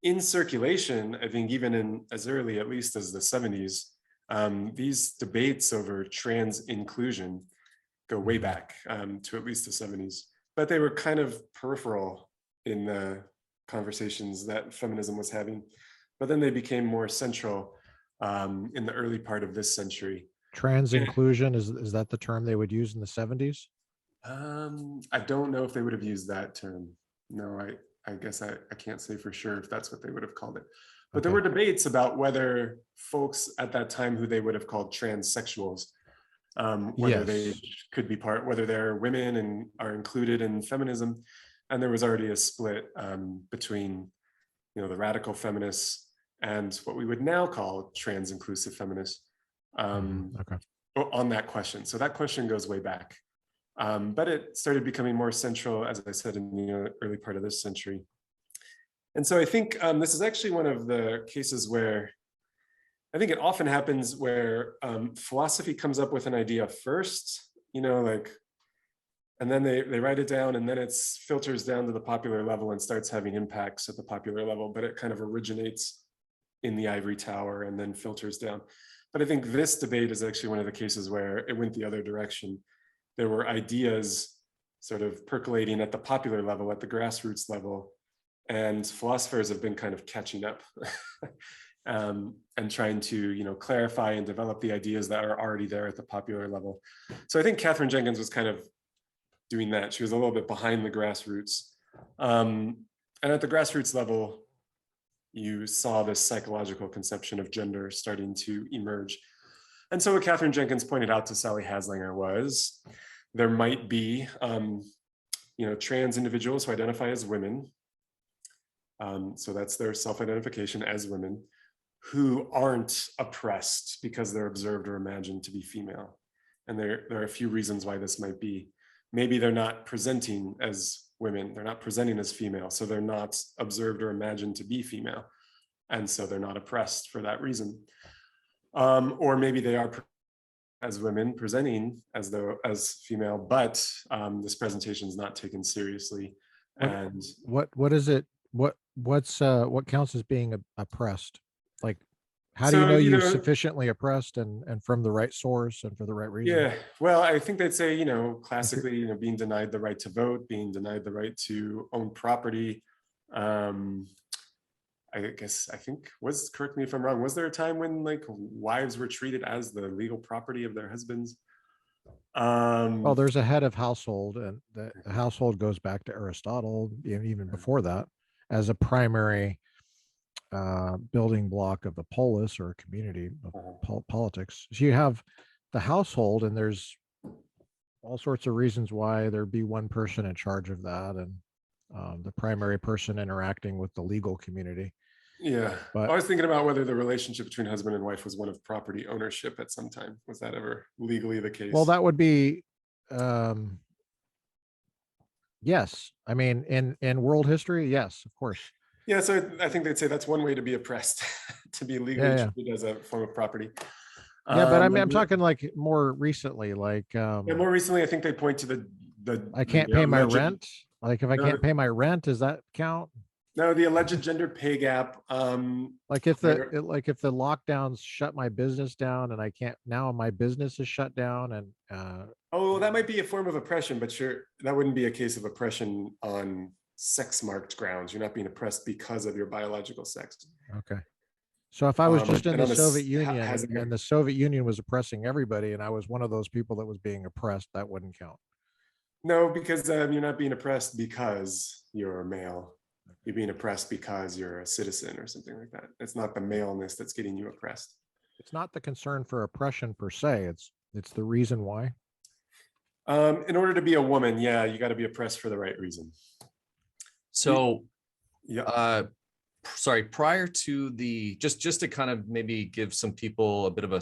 in circulation, I think, even in as early at least as the 70s. These debates over trans inclusion go way back to at least the 70s, but they were kind of peripheral in the conversations that feminism was having. But then they became more central in the early part of this century. Trans inclusion, is that the term they would use in the 70s? I don't know if they would have used that term. No, I guess I can't say for sure if that's what they would have called it. But there were debates about whether folks at that time who they would have called transsexuals, whether they could be whether they're women and are included in feminism. And there was already a split between, the radical feminists and what we would now call trans inclusive feminists on that question. So that question goes way back. But it started becoming more central, as I said, in the early part of this century. And so I think this is actually one of the cases where I think it often happens where philosophy comes up with an idea first, and then they write it down, and then it filters down to the popular level and starts having impacts at the popular level, but it kind of originates in the ivory tower and then filters down. But I think this debate is actually one of the cases where it went the other direction. There were ideas sort of percolating at the popular level, at the grassroots level, and philosophers have been kind of catching up and trying to, clarify and develop the ideas that are already there at the popular level. So I think Katherine Jenkins was kind of doing that. She was a little bit behind the grassroots. And at the grassroots level, you saw this psychological conception of gender starting to emerge. And so what Katherine Jenkins pointed out to Sally Haslinger was there might be trans individuals who identify as women. So that's their self-identification as women, who aren't oppressed because they're observed or imagined to be female. And there are a few reasons why this might be. Maybe they're not presenting as women, they're not presenting as female, so they're not observed or imagined to be female. And so they're not oppressed for that reason. Or maybe they are as women presenting as female, but this presentation is not taken seriously. And what is it? What counts as being oppressed? Like, how do you so, know you're sufficiently oppressed and from the right source and for the right reason? Yeah, well, I think they'd say, classically, being denied the right to vote, being denied the right to own property. I think, correct me if I'm wrong, was there a time when like wives were treated as the legal property of their husbands? Well, there's a head of household, and the household goes back to Aristotle, even before that, as a primary building block of the polis or community of politics. So you have the household, and there's all sorts of reasons why there'd be one person in charge of that, and the primary person interacting with the legal community. Yeah, But I was thinking about whether the relationship between husband and wife was one of property ownership at some time. Was that ever legally the case? well, that would be yes. I mean, in world history, yes, of course. Yeah, so I think they'd say that's one way to be oppressed, to be legally treated as a form of property. Yeah, but I mean, I'm talking like more recently, like more recently, I think they point to the I can't pay my alleged, rent. Like if I can't pay my rent, does that count? No, the alleged gender pay gap. Like if the lockdowns shut my business down and I can't, now my business is shut down and oh, that might be a form of oppression, but sure, that wouldn't be a case of oppression on sex marked grounds. You're not being oppressed because of your biological sex. Okay. So if I was just in the and Soviet Union and the Soviet Union was oppressing everybody and I was one of those people that was being oppressed, that wouldn't count. No, because you're not being oppressed because you're a male. You're being oppressed because you're a citizen or something like that. It's not the maleness that's getting you oppressed. It's not the concern for oppression per se. It's the reason why. In order to be a woman, yeah, you got to be oppressed for the right reason. So, yeah. Sorry, prior to the, just to kind of maybe give some people a bit of a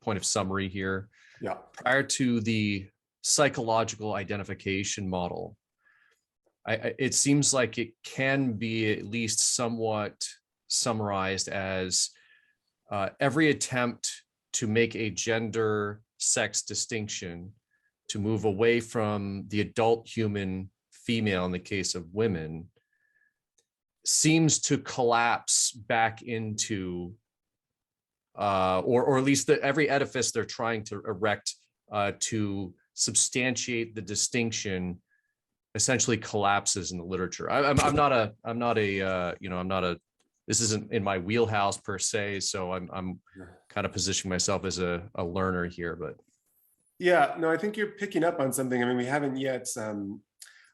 point of summary here. Yeah. Prior to the psychological identification model, it seems like it can be at least somewhat summarized as every attempt to make a gender sex distinction, to move away from the adult human female in the case of women, seems to collapse back into or at least every edifice they're trying to erect to substantiate the distinction essentially collapses in the literature. I'm not a this isn't in my wheelhouse per se, so I'm kind of positioning myself as a learner here, but yeah, no, I think you're picking up on something. I mean, we haven't yet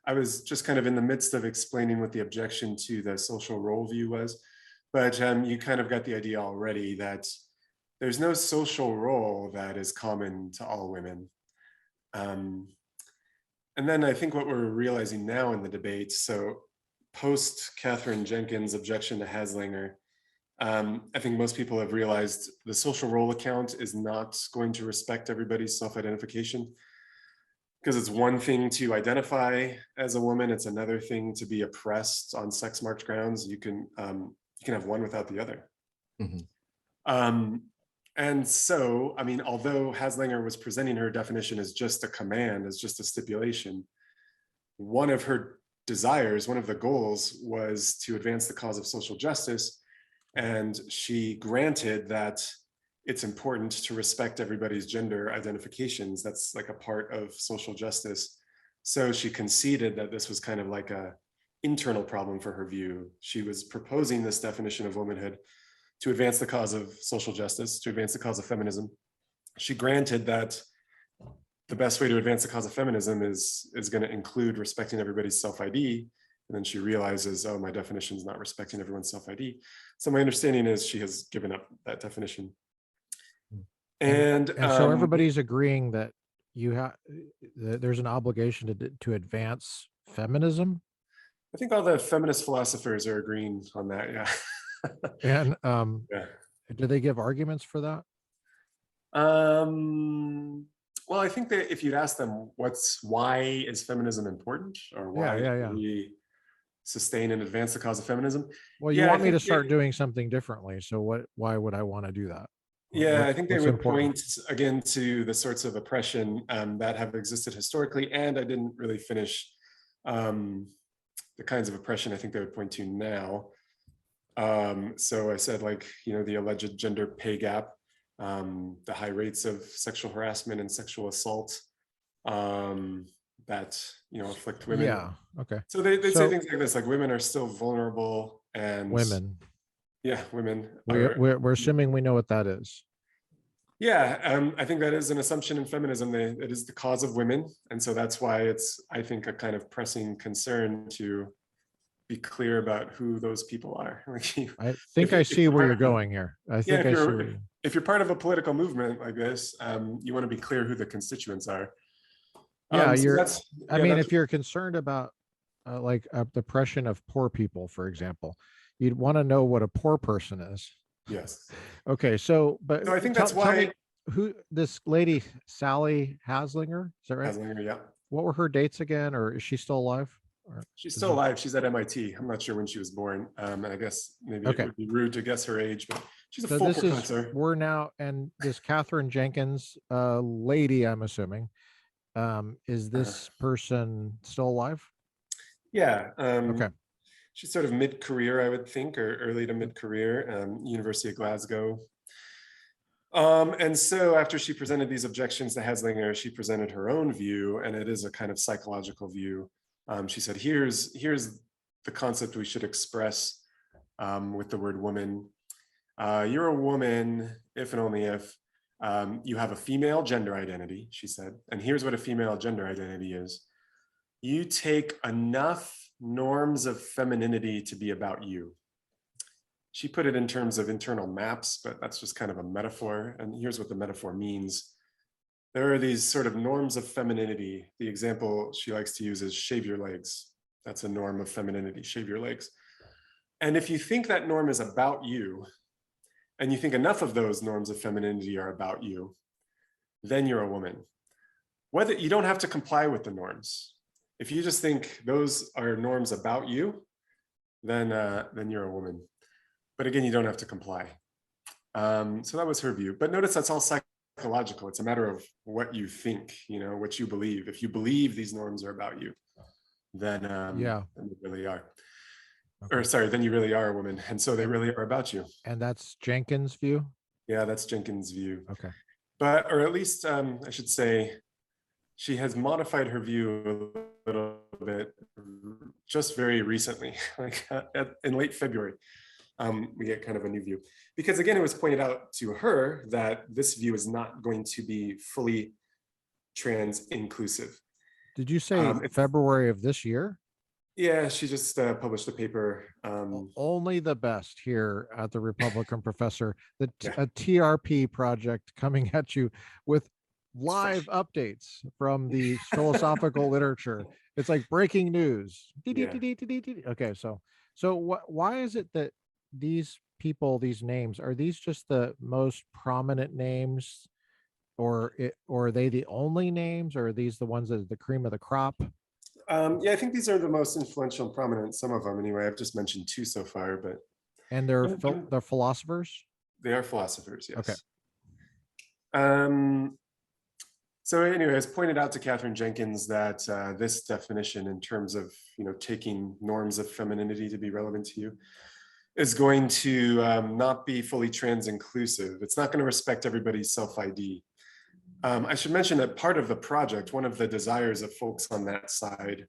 I was just kind of in the midst of explaining what the objection to the social role view was, but you kind of got the idea already that there's no social role that is common to all women. And then I think what we're realizing now in the debate, so post Catherine Jenkins' objection to Haslinger, I think most people have realized the social role account is not going to respect everybody's self-identification, because it's one thing to identify as a woman, it's another thing to be oppressed on sex marked grounds. You can have one without the other. Mm-hmm. And so, I mean, although Haslinger was presenting her definition as just a command, as just a stipulation, one of her desires, one of the goals was to advance the cause of social justice. And she granted that it's important to respect everybody's gender identifications. That's like a part of social justice. So she conceded that this was kind of like a internal problem for her view. She was proposing this definition of womanhood to advance the cause of social justice, to advance the cause of feminism. She granted that the best way to advance the cause of feminism is going to include respecting everybody's self-ID. And then she realizes, oh, my definition is not respecting everyone's self-ID. So my understanding is she has given up that definition. And so everybody's agreeing that, you have there's an obligation to advance feminism, I think all the feminist philosophers are agreeing on that. Yeah. and Yeah. do they give arguments for that? Well, I think that if you'd ask them why is feminism important, or Yeah, why yeah, should yeah. we sustain and advance the cause of feminism? Well, you Yeah, I want me to think start doing something differently, so why would I want to do that? Yeah, I think they What's would important? point again to the sorts of oppression that have existed historically, and I didn't really finish the kinds of oppression I think they would point to now. So I said, like, the alleged gender pay gap, the high rates of sexual harassment and sexual assault that afflict women. Yeah. Okay. So they'd say So things like this, like women are still vulnerable, and women. yeah, women We're, are. we're assuming we know what that is. Yeah, I think that is an assumption in feminism. It is the cause of women. And so that's why it's, I think, a kind of pressing concern to be clear about who those people are. Like, I think I see where you're going here. I think I see where you. if you're part of a political movement like this, you want to be clear who the constituents are. Yeah, So I mean, if you're concerned about like oppression of poor people, for example, you'd want to know what a poor person is. Yes. Okay, so but So I think tell, that's tell why me who this lady, Sally Haslinger, is that right? Haslinger, yeah. What were her dates again, or is she still alive? Or She's is still it- alive. She's at MIT. I'm not sure when she was born. And I guess maybe Okay. it would be rude to guess her age, but she's a So full this professor. is we're now, and this Catherine Jenkins lady, I'm assuming, is this person still alive? Yeah. Okay. She's sort of mid-career, I would think, or early to mid-career, University of Glasgow. And so after she presented these objections to Haslinger, she presented her own view, and it is a kind of psychological view. She said, here's the concept we should express with the word woman. You're a woman if and only if you have a female gender identity, she said. And here's what a female gender identity is. You take enough norms of femininity to be about you. She put it in terms of internal maps, but that's just kind of a metaphor. And here's what the metaphor means. There are these sort of norms of femininity. The example she likes to use is shave your legs. That's a norm of femininity, shave your legs. And if you think that norm is about you, and you think enough of those norms of femininity are about you, then you're a woman. Whether you don't have to comply with the norms. If you just think those are norms about you, then you're a woman. But again, you don't have to comply. So that was her view. But notice that's all psychological. It's a matter of what you think, what you believe. If you believe these norms are about you, then you really are. Okay. Or sorry, then you really are a woman. And so they really are about you. And that's Jenkins' view? Yeah, that's Jenkins' view. Okay. But, or at least I should say, she has modified her view a little bit just very recently, like in late February. We get kind of a new view. Because again, it was pointed out to her that this view is not going to be fully trans inclusive. Did you say February of this year? Yeah, she just published a paper. Only the best here at the Republican Professor, a TRP project coming at you with live updates from the philosophical literature. It's like breaking news. Yeah. Okay, so why is it that these people, these names, are these just the most prominent names, or are they the only names, or are these the ones that are the cream of the crop? Yeah, I think these are the most influential and prominent, some of them anyway. I've just mentioned two so far, but. And they're philosophers? They are philosophers, yes. Okay. So anyway, it's pointed out to Catherine Jenkins that this definition in terms of, taking norms of femininity to be relevant to you is going to not be fully trans inclusive. It's not going to respect everybody's self-ID. I should mention that part of the project, one of the desires of folks on that side,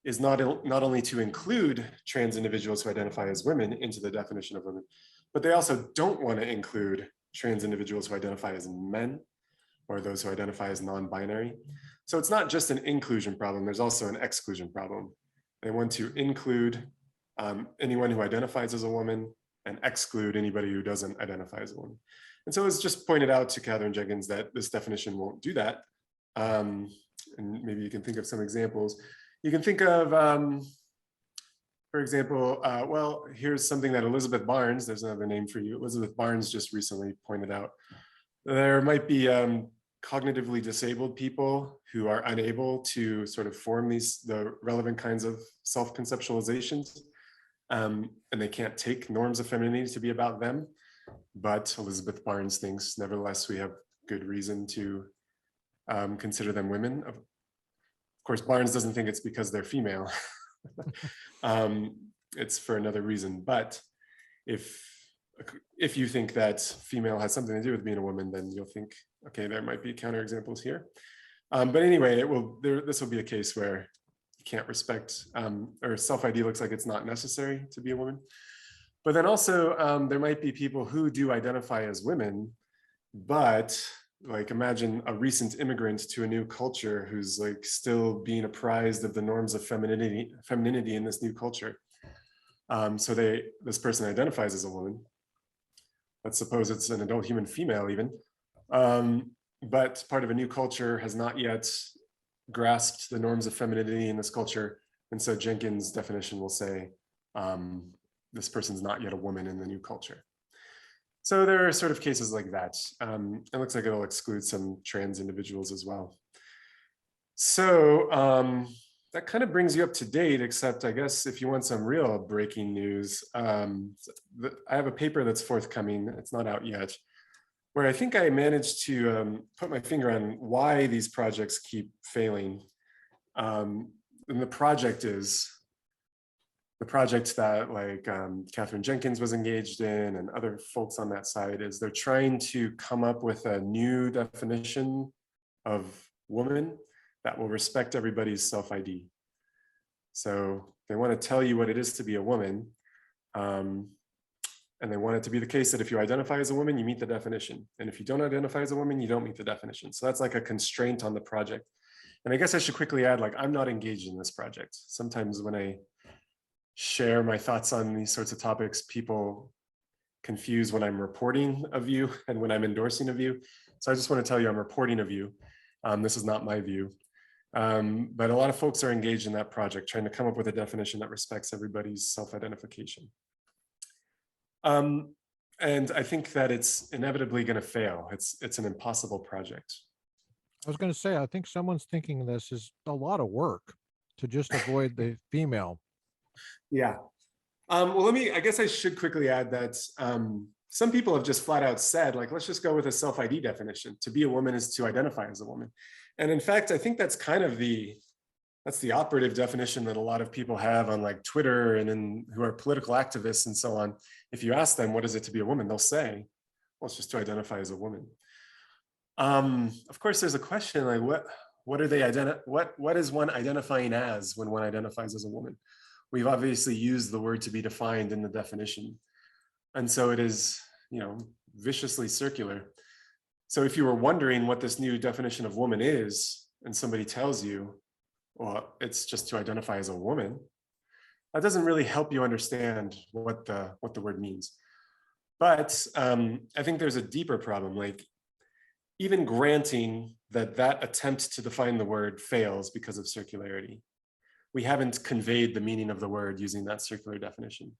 is not only to include trans individuals who identify as women into the definition of women, but they also don't want to include trans individuals who identify as men or those who identify as non-binary. So it's not just an inclusion problem, there's also an exclusion problem. They want to include anyone who identifies as a woman and exclude anybody who doesn't identify as a woman. And so it's just pointed out to Catherine Jenkins that this definition won't do that. and maybe you can think of some examples. You can think of, for example, well, here's something that Elizabeth Barnes, there's another name for you, Elizabeth Barnes just recently pointed out. There might be cognitively disabled people who are unable to sort of form the relevant kinds of self-conceptualizations, and they can't take norms of femininity to be about them. But Elizabeth Barnes thinks, nevertheless, we have good reason to consider them women. Of course, Barnes doesn't think it's because they're female. It's for another reason. But if you think that female has something to do with being a woman, then you'll think, okay, there might be counterexamples here. But anyway, this will be a case where you can't respect, or self-ID looks like it's not necessary to be a woman. But then also there might be people who do identify as women, but like imagine a recent immigrant to a new culture who's like still being apprised of the norms of femininity in this new culture. So this person identifies as a woman. Let's suppose it's an adult human female even, but part of a new culture has not yet grasped the norms of femininity in this culture. And so Jenkins' definition will say, this person's not yet a woman in the new culture. So there are sort of cases like that. It looks like it'll exclude some trans individuals as well. So that kind of brings you up to date, except I guess if you want some real breaking news, I have a paper that's forthcoming, it's not out yet, where I think I managed to put my finger on why these projects keep failing. And the project is, the project that like Catherine Jenkins was engaged in and other folks on that side is they're trying to come up with a new definition of woman that will respect everybody's self-ID. So they want to tell you what it is to be a woman. And they want it to be the case that if you identify as a woman, you meet the definition. And if you don't identify as a woman, you don't meet the definition. So that's like a constraint on the project. And I guess I should quickly add, like, I'm not engaged in this project. Sometimes when I share my thoughts on these sorts of topics, people confuse when I'm reporting a view and when I'm endorsing a view. So I just want to tell you I'm reporting a view. This is not my view. But a lot of folks are engaged in that project, trying to come up with a definition that respects everybody's self-identification. And I think that it's inevitably going to fail. It's an impossible project. I was going to say, I think someone's thinking this is a lot of work to just avoid the female. Yeah. Well, I guess I should quickly add that some people have just flat out said, like, let's just go with a self-ID definition. To be a woman is to identify as a woman. And in fact, I think that's kind of that's the operative definition that a lot of people have on like Twitter and who are political activists and so on. If you ask them, what is it to be a woman? They'll say, well, it's just to identify as a woman. Of course, there's a question like, what is one identifying as when one identifies as a woman? We've obviously used the word to be defined in the definition. And so it is, viciously circular. So if you were wondering what this new definition of woman is, and somebody tells you, well, it's just to identify as a woman, that doesn't really help you understand what the word means. But I think there's a deeper problem, like even granting that attempt to define the word fails because of circularity. We haven't conveyed the meaning of the word using that circular definition.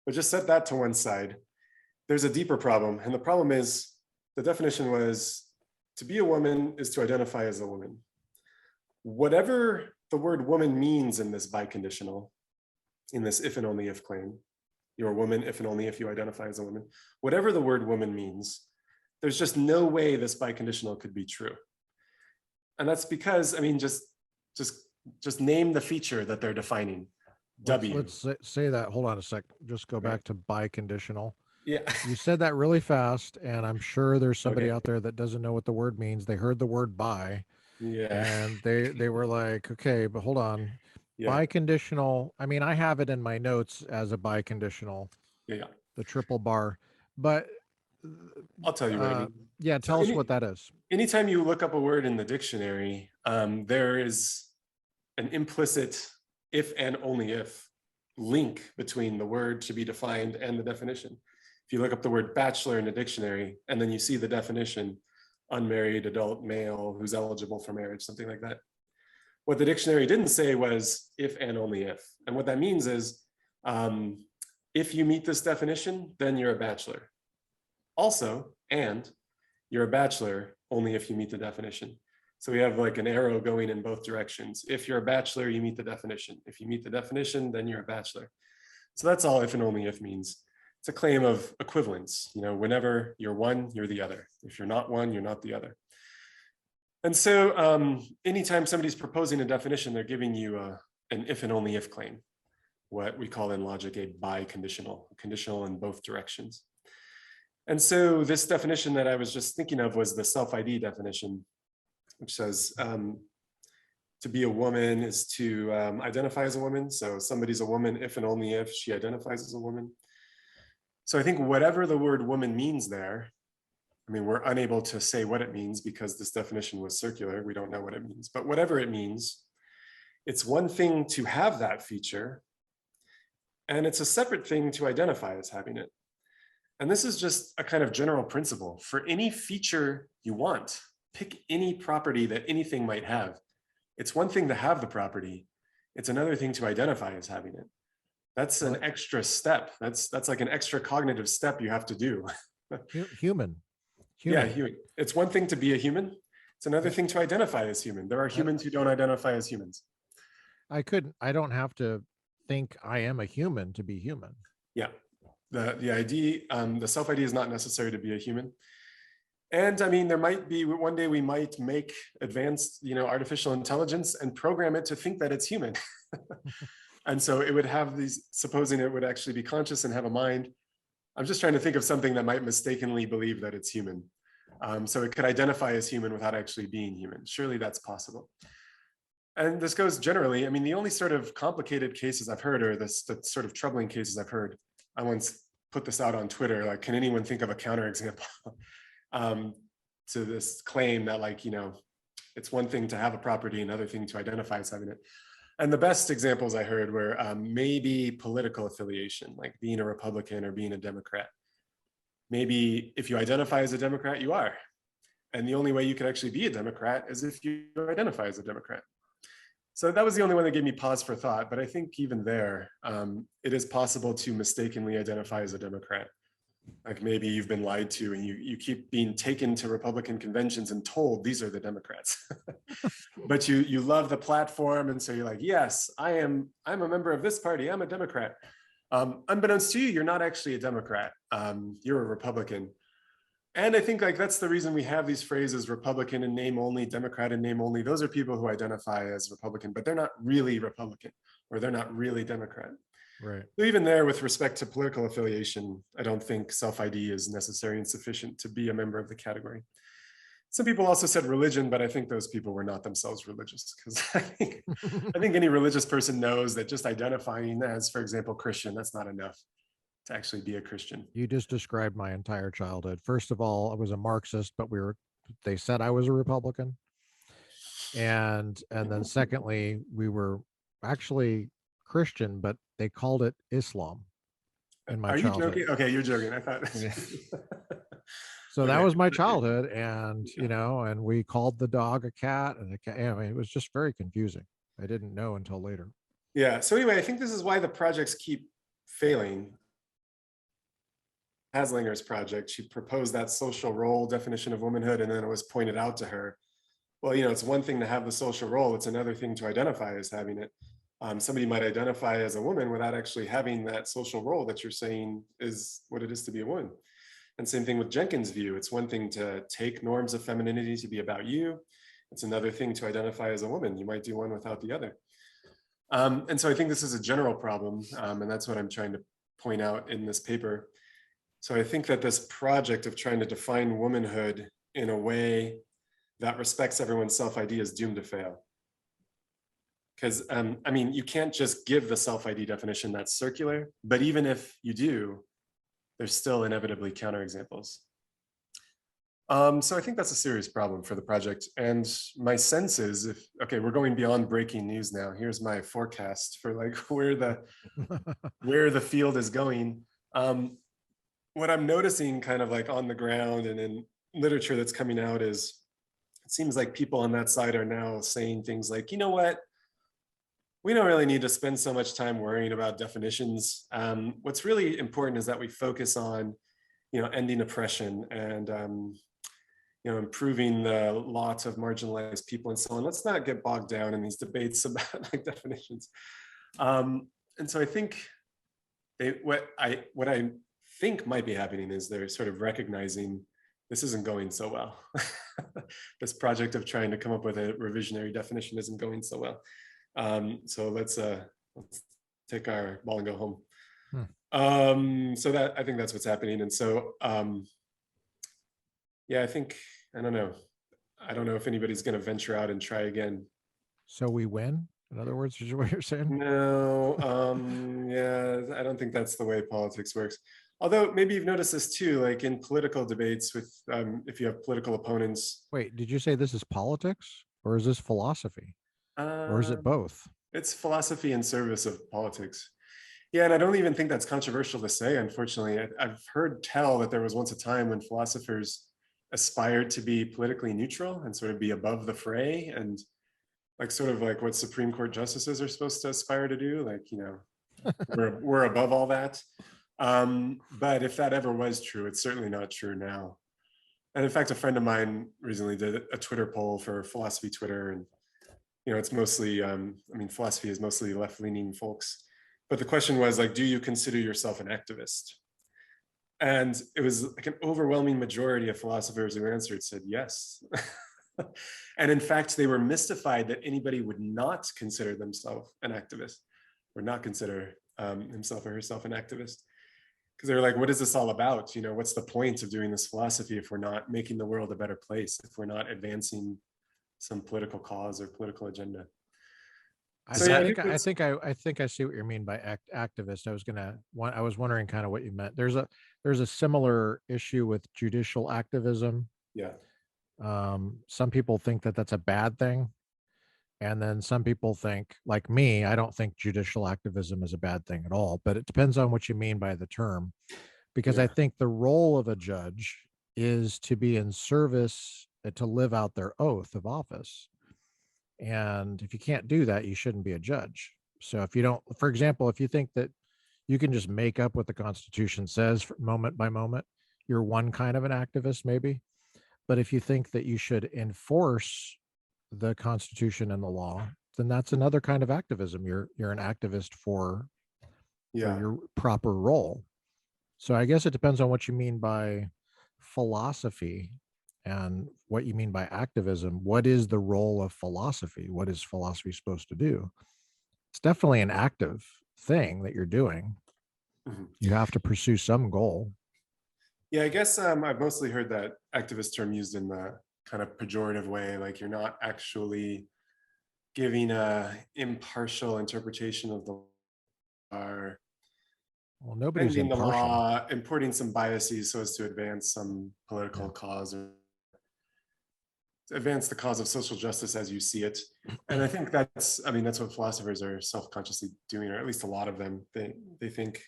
But just set that to one side. There's a deeper problem. And the problem is the definition was to be a woman is to identify as a woman. Whatever the word woman means in this biconditional, in this if and only if claim, you're a woman if and only if you identify as a woman, whatever the word woman means, there's just no way this biconditional could be true. And that's because, just name the feature that they're defining. W. Let's say that. Hold on a sec. Just go back to biconditional. Yeah. You said that really fast, and I'm sure there's somebody out there that doesn't know what the word means. They heard the word bi, and they were like, okay, but hold on. Biconditional. I have it in my notes as a biconditional. Yeah. The triple bar, but I'll tell you what I mean. Yeah, tell us what that is. Anytime you look up a word in the dictionary, there is an implicit if and only if link between the word to be defined and the definition. If you look up the word bachelor in the dictionary and then you see the definition unmarried adult male who's eligible for marriage, something like that. What the dictionary didn't say was if and only if. And what that means is if you meet this definition, then you're a bachelor. Also, and you're a bachelor only if you meet the definition. So we have like an arrow going in both directions. If you're a bachelor, you meet the definition. If you meet the definition, then you're a bachelor. So that's all if and only if means. It's a claim of equivalence. You know, whenever you're one, you're the other. If you're not one, you're not the other. And so anytime somebody's proposing a definition, they're giving you an if and only if claim, what we call in logic a biconditional, conditional in both directions. And so this definition that I was just thinking of was the self-ID definition, which says to be a woman is to identify as a woman. So somebody's a woman if and only if she identifies as a woman. So I think whatever the word woman means there, I mean, we're unable to say what it means because this definition was circular. We don't know what it means, but whatever it means, it's one thing to have that feature, and it's a separate thing to identify as having it. And this is just a kind of general principle. For any feature you want, pick any property that anything might have. It's one thing to have the property. It's another thing to identify as having it. That's an extra step. That's like an extra cognitive step you have to do. Human. Yeah, human. It's one thing to be a human. It's another thing to identify as human. There are humans who don't identify as humans. I don't have to think I am a human to be human. Yeah, the ID, the self-ID is not necessary to be a human. And I mean, there might be, one day we might make advanced, artificial intelligence and program it to think that it's human. And so it would have these, supposing it would actually be conscious and have a mind. I'm just trying to think of something that might mistakenly believe that it's human. So it could identify as human without actually being human. Surely that's possible. And this goes generally, I mean, the only sort of complicated cases I've heard, or the sort of troubling cases I've heard, I once put this out on Twitter, like, can anyone think of a counterexample to this claim that, like, it's one thing to have a property, another thing to identify as having it. And the best examples I heard were maybe political affiliation, like being a Republican or being a Democrat. Maybe if you identify as a Democrat, you are. And the only way you can actually be a Democrat is if you identify as a Democrat. So that was the only one that gave me pause for thought. But I think even there, it is possible to mistakenly identify as a Democrat. Like maybe you've been lied to and you keep being taken to Republican conventions and told these are the Democrats. But you love the platform. And so you're like, yes, I'm a member of this party. I'm a Democrat. Unbeknownst to you, you're not actually a Democrat. You're a Republican. And I think like that's the reason we have these phrases, Republican in name only, Democrat in name only. Those are people who identify as Republican, but they're not really Republican or they're not really Democrat. Right. So even there, with respect to political affiliation, I don't think self-ID is necessary and sufficient to be a member of the category. Some people also said religion, but I think those people were not themselves religious, because I think any religious person knows that just identifying as, for example, Christian, that's not enough to actually be a Christian. You just described my entire childhood. First of all, I was a Marxist, but they said I was a Republican. And then secondly, we were actually Christian, but they called it Islam in my childhood. Are you joking? Okay, you're joking. I thought. So that was my childhood, and and we called the dog a cat, and I mean, it was just very confusing. I didn't know until later. Yeah. So anyway, I think this is why the projects keep failing. Haslinger's project, she proposed that social role definition of womanhood, and then it was pointed out to her, well, it's one thing to have the social role, it's another thing to identify as having it. Somebody might identify as a woman without actually having that social role that you're saying is what it is to be a woman. And same thing with Jenkins' view. It's one thing to take norms of femininity to be about you. It's another thing to identify as a woman. You might do one without the other. And so I think this is a general problem, and that's what I'm trying to point out in this paper. So I think that this project of trying to define womanhood in a way that respects everyone's self-ID is doomed to fail. Because, I mean, you can't just give the self-ID definition that's circular, but even if you do, there's still inevitably counterexamples. So I think that's a serious problem for the project. And my sense is, okay, we're going beyond breaking news now. Here's my forecast for like where the field is going. What I'm noticing kind of like on the ground and in literature that's coming out is, it seems like people on that side are now saying things like, you know what, we don't really need to spend so much time worrying about definitions. What's really important is that we focus on, ending oppression and, improving the lots of marginalized people and so on. Let's not get bogged down in these debates about like definitions. And so I think what I think might be happening is they're sort of recognizing this isn't going so well. This project of trying to come up with a revisionary definition isn't going so well. So let's take our ball and go home. So that, I think that's what's happening. And so, yeah, I don't know if anybody's going to venture out and try again. So we win, in other words, is what you're saying? No, yeah, I don't think that's the way politics works. Although maybe you've noticed this too, like in political debates with, if you have political opponents. Wait, did you say this is politics or is this philosophy? Or is it both? It's philosophy in service of politics. Yeah, and I don't even think that's controversial to say, unfortunately. I've heard tell that there was once a time when philosophers aspired to be politically neutral and sort of be above the fray, and like sort of like what Supreme Court justices are supposed to aspire to do, like, we're above all that. But if that ever was true, it's certainly not true now. And in fact, a friend of mine recently did a Twitter poll for philosophy Twitter, and it's mostly, philosophy is mostly left-leaning folks. But the question was like, do you consider yourself an activist? And it was like an overwhelming majority of philosophers who answered said yes. And in fact, they were mystified that anybody would not consider themselves an activist, or not consider himself or herself an activist. Because they were like, what is this all about? What's the point of doing this philosophy if we're not making the world a better place, if we're not advancing some political cause or political agenda? I think I see what you mean by activist. I was wondering kind of what you meant. There's a similar issue with judicial activism. Yeah. Some people think that that's a bad thing. And then some people think, like me, I don't think judicial activism is a bad thing at all, but it depends on what you mean by the term. Because I think the role of a judge is to be in service, to live out their oath of office. And if you can't do that, you shouldn't be a judge. So if you don't, for example, if you think that you can just make up what the Constitution says moment by moment, you're one kind of an activist, maybe. But if you think that you should enforce the Constitution and the law, then that's another kind of activism. You're an activist for your proper role. So I guess it depends on what you mean by philosophy and what you mean by activism. What is the role of philosophy? What is philosophy supposed to do? It's definitely an active thing that you're doing. Mm-hmm. You have to pursue some goal. Yeah, I guess I've mostly heard that activist term used in the kind of pejorative way, like you're not actually giving a impartial interpretation of the law. Well, nobody's bending the impartial. law, importing some biases so as to advance some political cause or advance the cause of social justice as you see it. And I think that's what philosophers are self-consciously doing, or at least a lot of them. They think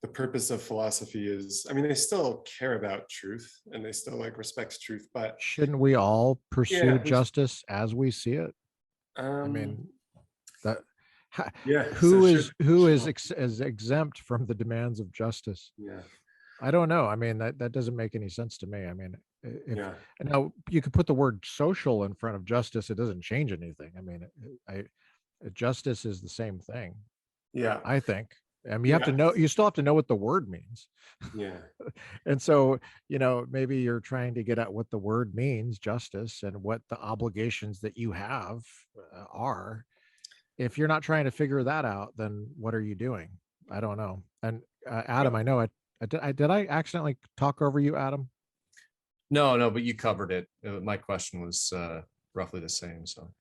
the purpose of philosophy is, they still care about truth and they still like respect truth, but shouldn't we all pursue justice as we see it? Who is exempt from the demands of justice? Yeah, I don't know. That doesn't make any sense to me. Now you could put the word social in front of justice, it doesn't change anything. Justice is the same thing. Yeah, I think. You still have to know what the word means. Yeah. And so, maybe you're trying to get at what the word means, justice, and what the obligations that you have are. If you're not trying to figure that out, then what are you doing? I don't know. And Adam, I know did I accidentally talk over you, Adam? No, but you covered it. My question was roughly the same. So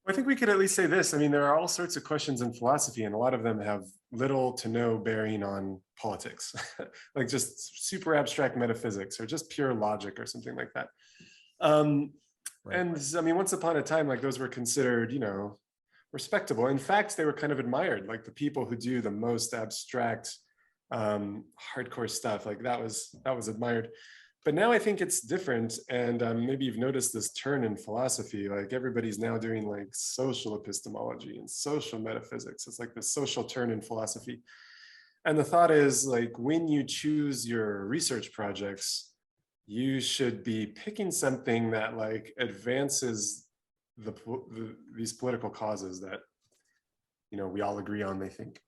I think we could at least say this. There are all sorts of questions in philosophy, and a lot of them have little to no bearing on politics, like just super abstract metaphysics or just pure logic or something like that. Right. And once upon a time, like those were considered, respectable. In fact, they were kind of admired, like the people who do the most abstract, hardcore stuff, like that was admired. but now I think it's different. And maybe you've noticed this turn in philosophy, like everybody's now doing like social epistemology and social metaphysics. It's like the social turn in philosophy. And the thought is like, when you choose your research projects, you should be picking something that like advances these political causes that, you know, we all agree on, they think.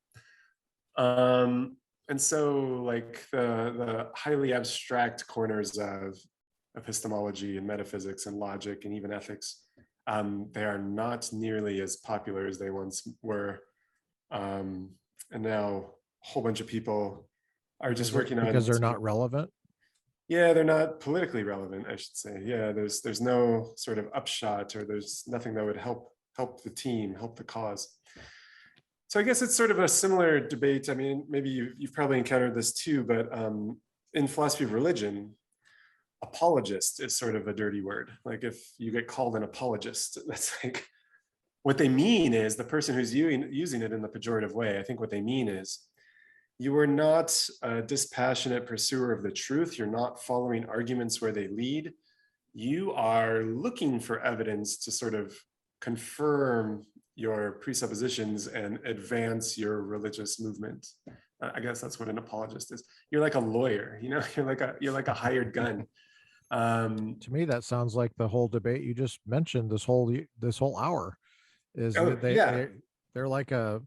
And so like the highly abstract corners of epistemology and metaphysics and logic and even ethics, they are not nearly as popular as they once were. And now a whole bunch of people are just working on, because they're not relevant. Yeah, they're not politically relevant, I should say. Yeah, there's no sort of upshot, or there's nothing that would help the team, help the cause. So I guess it's sort of a similar debate. I mean, maybe you've probably encountered this too, but in philosophy of religion, apologist is sort of a dirty word. Like if you get called an apologist, that's like, what they mean is the person who's using it in the pejorative way. I think what they mean is, you are not a dispassionate pursuer of the truth. You're not following arguments where they lead. You are looking for evidence to sort of confirm your presuppositions and advance your religious movement. I guess that's what an apologist is. You're like a lawyer, you know, you're like a hired gun. To me, that sounds like the whole debate you just mentioned this whole hour is that they're like a,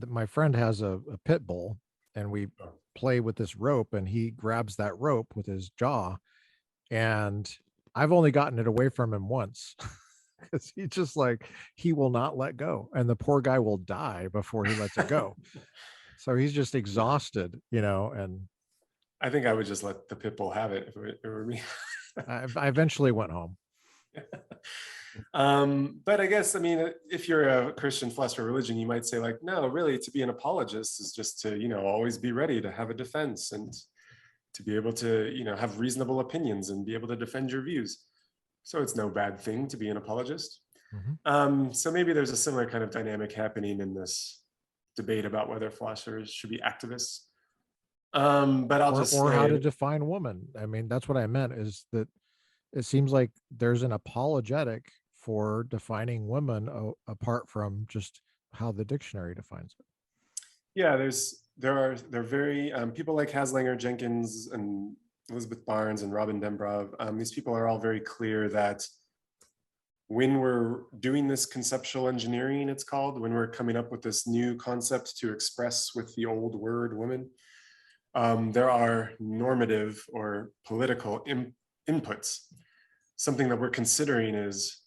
my friend has a pit bull, and we play with this rope, and he grabs that rope with his jaw, and I've only gotten it away from him once. Because he just like, he will not let go, and the poor guy will die before he lets it go. So he's just exhausted, you know. And I think I would just let the pit bull have it if it were me. I eventually went home. But I guess, I mean, if you're a Christian philosopher of religion, you might say like, no, really, to be an apologist is just to, you know, always be ready to have a defense and to be able to, you know, have reasonable opinions and be able to defend your views. So it's no bad thing to be an apologist. Mm-hmm. So maybe there's a similar kind of dynamic happening in this debate about whether philosophers should be activists. But I'll just or say, how to define woman. I mean, that's what I meant, is that it seems like there's an apologetic for defining women apart from just how the dictionary defines it. Yeah, there are very people like Haslinger, Jenkins, and Elizabeth Barnes and Robin Dembrov. These people are all very clear that when we're doing this conceptual engineering, it's called, when we're coming up with this new concept to express with the old word woman, there are normative or political inputs. Something that we're considering is,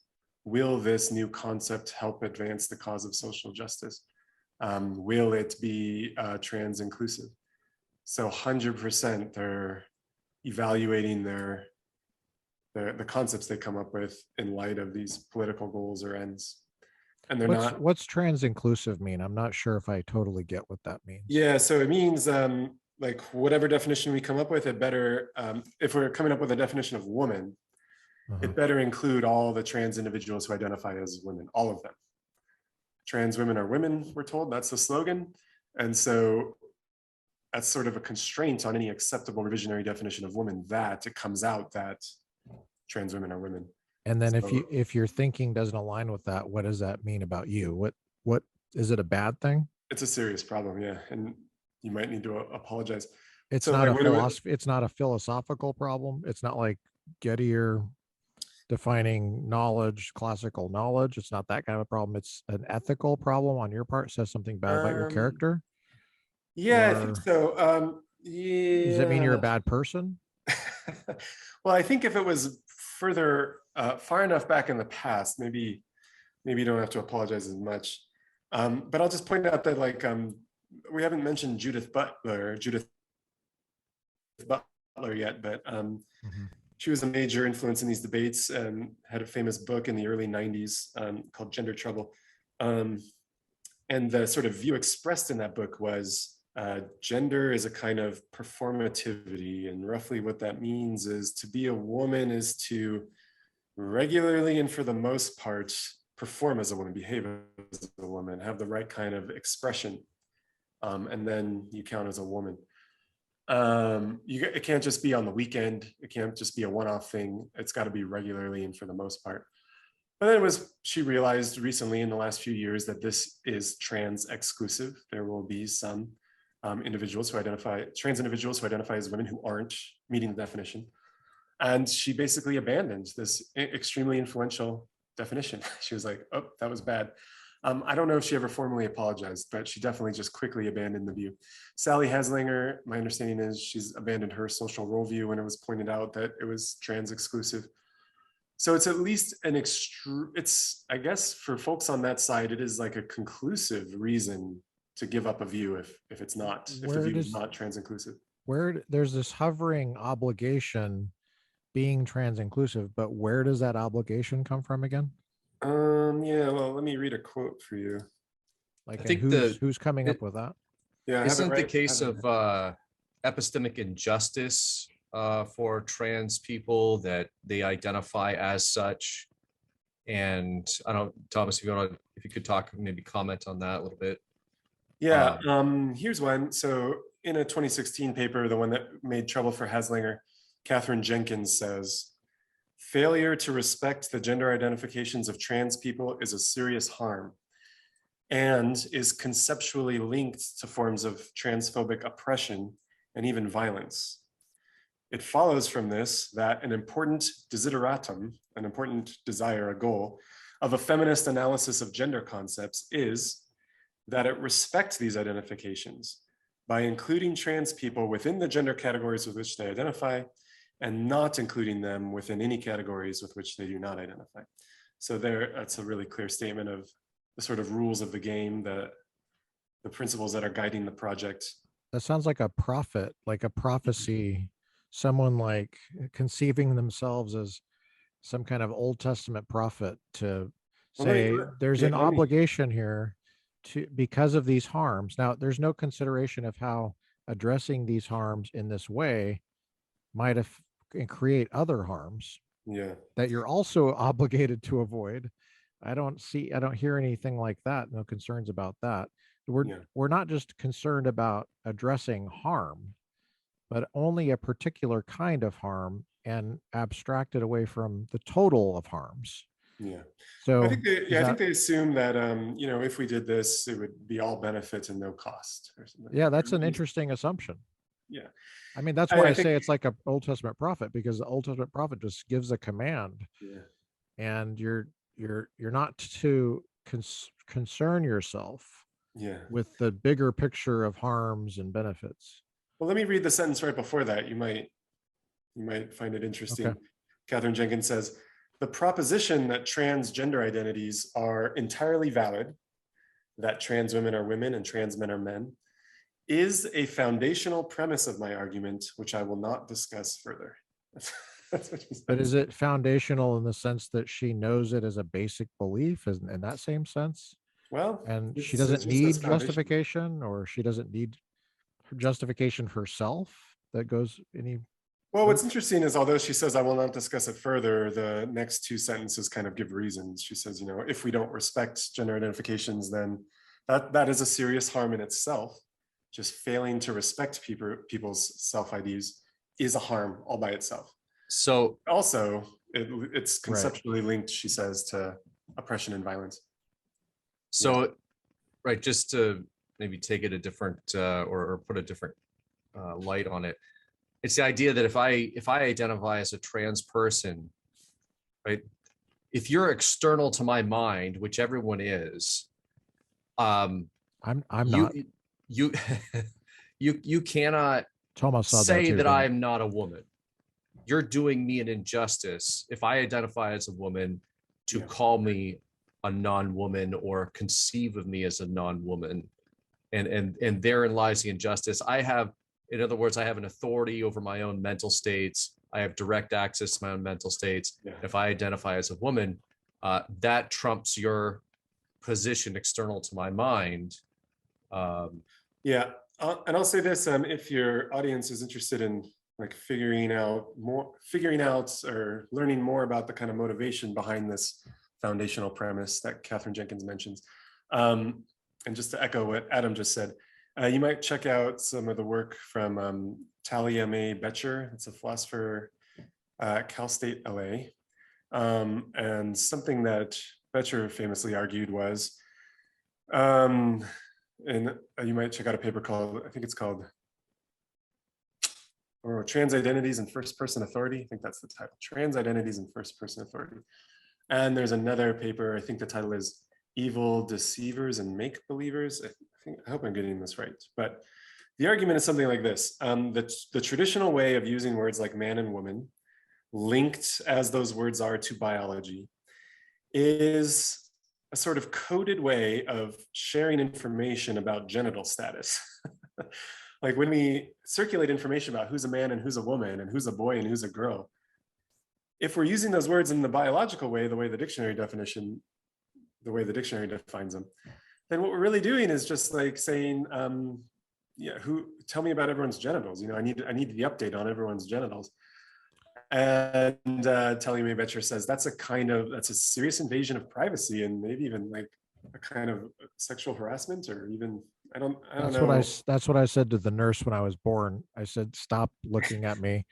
will this new concept help advance the cause of social justice? Will it be trans inclusive? So 100% they're evaluating the concepts they come up with in light of these political goals or ends. And they're not. What's trans inclusive mean? I'm not sure if I totally get what that means. Yeah, so it means like whatever definition we come up with, it better, if we're coming up with a definition of woman, it better include all the trans individuals who identify as women, all of them. Trans women are women, we're told, that's the slogan. And so that's sort of a constraint on any acceptable revisionary definition of woman, that it comes out that trans women are women. And then if your thinking doesn't align with that, what does that mean about you? What is it a bad thing? It's a serious problem, yeah. And you might need to apologize. It's So not like, a philosophy, it's not a philosophical problem. It's not like Gettier defining knowledge, classical knowledge. It's not that kind of a problem. It's an ethical problem on your part. Says something bad about your character. Yeah, I think so. Yeah. Does it mean you're a bad person? Well, I think if it was further far enough back in the past, maybe you don't have to apologize as much. But I'll just point out that like we haven't mentioned Judith Butler yet, but she was a major influence in these debates and had a famous book in the early 90s called Gender Trouble. And the sort of view expressed in that book was gender is a kind of performativity. And roughly what that means is, to be a woman is to regularly and for the most part perform as a woman, behave as a woman, have the right kind of expression. And then you count as a woman. It can't just be on the weekend. It can't just be a one-off thing. It's got to be regularly and for the most part. But then she realized recently in the last few years that this is trans exclusive. There will be some trans individuals who identify as women who aren't meeting the definition. And she basically abandoned this extremely influential definition. She was like, oh, that was bad. I don't know if she ever formally apologized, but she definitely just quickly abandoned the view. Sally Haslinger, my understanding is she's abandoned her social role view when it was pointed out that it was trans exclusive. So it's at least I guess for folks on that side, it is like a conclusive reason to give up a view if the view is not trans inclusive. Where there's this hovering obligation being trans inclusive, but where does that obligation come from again? Yeah, well, let me read a quote for you. Like, I think who's coming up with that? Yeah, isn't the case of epistemic injustice for trans people that they identify as such? And I don't, Thomas, if you could talk, maybe comment on that a little bit. Yeah, here's one. So in a 2016 paper, the one that made trouble for Haslinger, Catherine Jenkins says, failure to respect the gender identifications of trans people is a serious harm and is conceptually linked to forms of transphobic oppression and even violence. It follows from this that an important desideratum, an important desire, a goal of a feminist analysis of gender concepts is that it respects these identifications by including trans people within the gender categories with which they identify and not including them within any categories with which they do not identify. So that's a really clear statement of the sort of rules of the game, the principles that are guiding the project. That sounds like a prophet, like a prophecy, someone like conceiving themselves as some kind of Old Testament prophet to say there's an obligation here because of these harms. Now, there's no consideration of how addressing these harms in this way might create other harms that you're also obligated to avoid. I don't hear anything like that. No concerns about that. We're not just concerned about addressing harm, but only a particular kind of harm and abstract it away from the total of harms. Yeah. So I think they assume that if we did this, it would be all benefit and no cost or something. Yeah, that's an interesting assumption. Yeah. I mean, that's why I say it's like an Old Testament prophet, because the Old Testament prophet just gives a command. Yeah. And you're not to concern yourself with the bigger picture of harms and benefits. Well, let me read the sentence right before that. You might find it interesting. Okay. Catherine Jenkins says, the proposition that transgender identities are entirely valid, that trans women are women and trans men are men, is a foundational premise of my argument, which I will not discuss further. That's what she said. But is it foundational in the sense that she knows it as a basic belief in that same sense? Well, and she doesn't need justification, or she doesn't need justification herself that goes any. Well, what's interesting is, although she says, I will not discuss it further, the next two sentences kind of give reasons. She says, if we don't respect gender identifications, then that is a serious harm in itself. Just failing to respect people's self-IDs is a harm all by itself. So also, it's conceptually linked, she says, to oppression and violence. So, right, just to maybe take it a different or put a different light on it, it's the idea that if I identify as a trans person, right, if you're external to my mind, which everyone is, I'm not. You cannot Tomas say that I'm not a woman. You're doing me an injustice if I identify as a woman to call me a non-woman or conceive of me as a non-woman, and therein lies the injustice. In other words, I have an authority over my own mental states. I have direct access to my own mental states. Yeah. If I identify as a woman, that trumps your position external to my mind. And I'll say this: if your audience is interested in figuring out or learning more about the kind of motivation behind this foundational premise that Catherine Jenkins mentions, and just to echo what Adam just said, you might check out some of the work from Talia May Betcher. It's a philosopher at Cal State LA. And something that Betcher famously argued was, and you might check out a paper called, I think it's called Trans Identities and First Person Authority. I think that's the title, Trans Identities and First Person Authority. And there's another paper, I think the title is Evil Deceivers and Make Believers. I hope I'm getting this right. But the argument is something like this. The traditional way of using words like man and woman, linked as those words are to biology, is a sort of coded way of sharing information about genital status. Like when we circulate information about who's a man and who's a woman and who's a boy and who's a girl, if we're using those words in the biological way, the way the dictionary defines them, then what we're really doing is just like saying, tell me about everyone's genitals. I need the update on everyone's genitals. And Talia May Betcher says that's a serious invasion of privacy and maybe even like a kind of sexual harassment, or even I don't know. That's what I said to the nurse when I was born. I said, "Stop looking at me.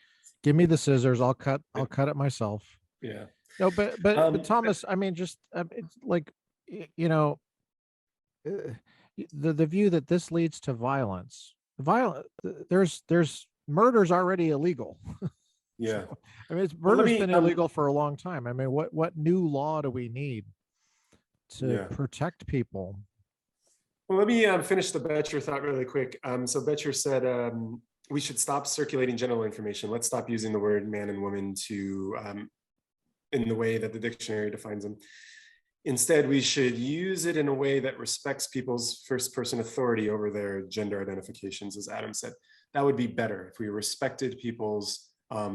Give me the scissors. I'll cut it myself." Yeah. No, but Thomas, I mean, just it's like the view that this leads to violence. There's murder's already illegal. Yeah. So, I mean, murder's been illegal for a long time. I mean, what new law do we need to protect people? Well, let me finish the Betcher thought really quick. So Betcher said we should stop circulating genital information. Let's stop using the word man and woman in the way that the dictionary defines them. Instead, we should use it in a way that respects people's first-person authority over their gender identifications, as Adam said. That would be better if we respected people's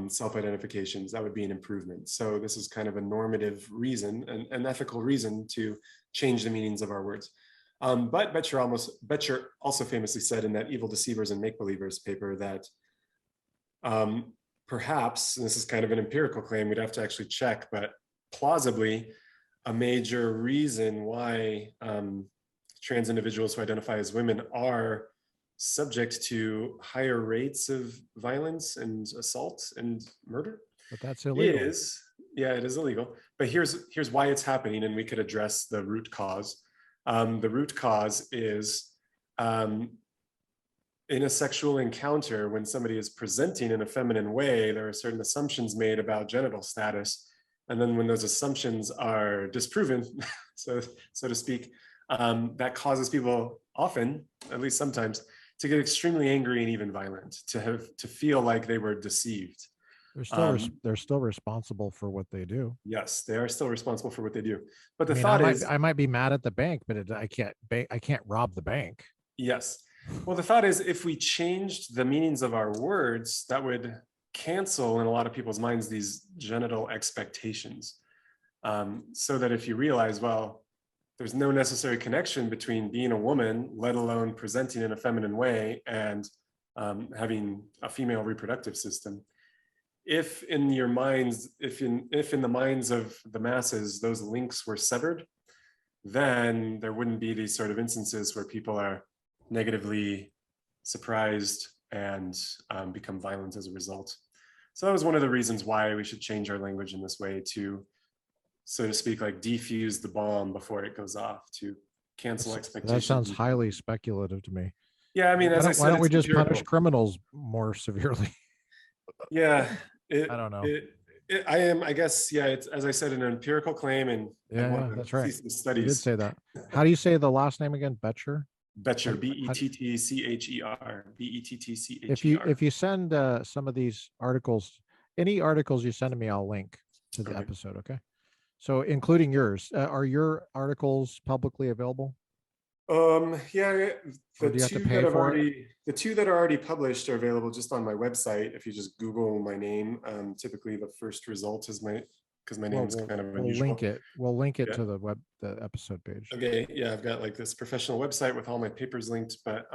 self-identifications. That would be an improvement. So this is kind of a normative reason, an ethical reason to change the meanings of our words. But Betcher also famously said in that Evil Deceivers and Make-Believers paper that perhaps, and this is kind of an empirical claim, we'd have to actually check, but plausibly a major reason why trans individuals who identify as women are subject to higher rates of violence and assault and murder. But that's illegal. It is illegal. But here's why it's happening, and we could address the root cause. The root cause is in a sexual encounter, when somebody is presenting in a feminine way, there are certain assumptions made about genital status. And then when those assumptions are disproven, so to speak, that causes people often, at least sometimes, to get extremely angry and even violent, to feel like they were deceived. They're still responsible for what they do. Yes, they are still responsible for what they do. But the thought is, I might be mad at the bank, but I can't rob the bank. Yes. Well, the thought is, if we changed the meanings of our words, that would cancel in a lot of people's minds these genital expectations. So that if you realize, well, there's no necessary connection between being a woman, let alone presenting in a feminine way, and having a female reproductive system. If in the minds of the masses, those links were severed, then there wouldn't be these sort of instances where people are negatively surprised and become violent as a result. So that was one of the reasons why we should change our language in this way, to, so to speak, like defuse the bomb before it goes off, to cancel expectations. That sounds highly speculative to me. Yeah, I mean, as I said, why don't we just punish criminals more severely? Yeah, I don't know. I guess, yeah, it's, as I said, an empirical claim, and that's right. Studies. You did say that. How do you say the last name again? Betcher? Betcher, Bettcher, Bettcher. If you send some of these articles, any articles you send to me, I'll link to the episode. Okay. So including yours, are your articles publicly available? Yeah, the two that are already published are available just on my website. If you just Google my name, typically the first result is because my name is kind of unusual. We'll link it to the episode page. Okay, yeah, I've got like this professional website with all my papers linked, but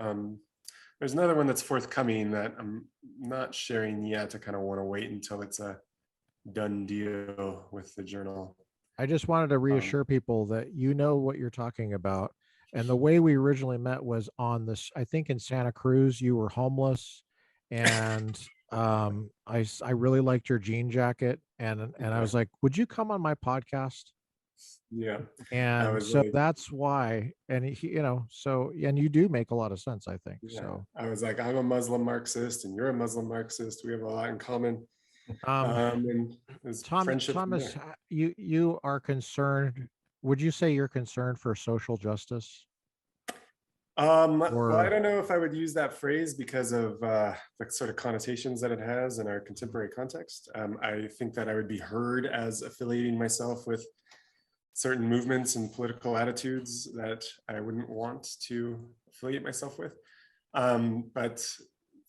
there's another one that's forthcoming that I'm not sharing yet. I kind of want to wait until it's a done deal with the journal. I just wanted to reassure people that you know what you're talking about. And the way we originally met was on this, I think in Santa Cruz, you were homeless and I really liked your jean jacket, and I was like, would you come on my podcast? Yeah. I And was so like, that's why, and he, so, and you do make a lot of sense, I think. yeah, So, I was like, I'm a Muslim Marxist and you're a Muslim Marxist. We have a lot in common. um, And there's friendship from Thomas, there. you are concerned. Would you say you're concerned for social justice, Well, I or don't know if I would use that phrase because of the sort of connotations that it has in our contemporary context. I think that I would be heard as affiliating myself with certain movements and political attitudes that I wouldn't want to affiliate myself with. But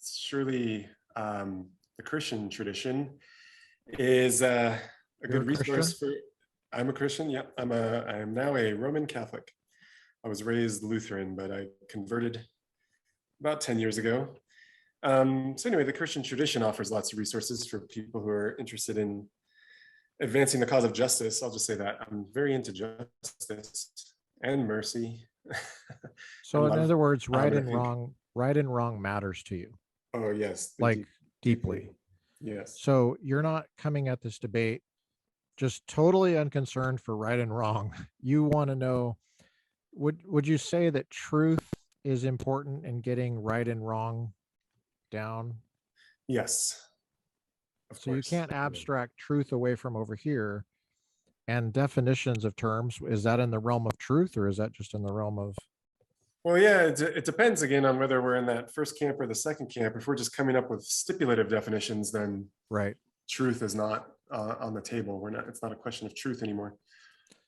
surely the Christian tradition is a you're a good Christian? resource for. I'm a Christian. Yeah, I am now a Roman Catholic. I was raised Lutheran, but I converted about 10 years ago. So anyway, the Christian tradition offers lots of resources for people who are interested in advancing the cause of justice. I'll just say that I'm very into justice and mercy. So and in love. other words, And I think, right and wrong matters to you, oh yes, they like deeply. Yes. So you're not coming at this debate just totally unconcerned for right and wrong. You want to know, would you say that truth is important in getting right and wrong down? Yes. Of So you course. can't abstract truth away from over here. And definitions of terms, is that in the realm of truth, or is that just in the realm of, Well, yeah, it depends again on whether we're in that first camp or the second camp. If we're just coming up with stipulative definitions, then right? truth is not on the table. It's not a question of truth anymore.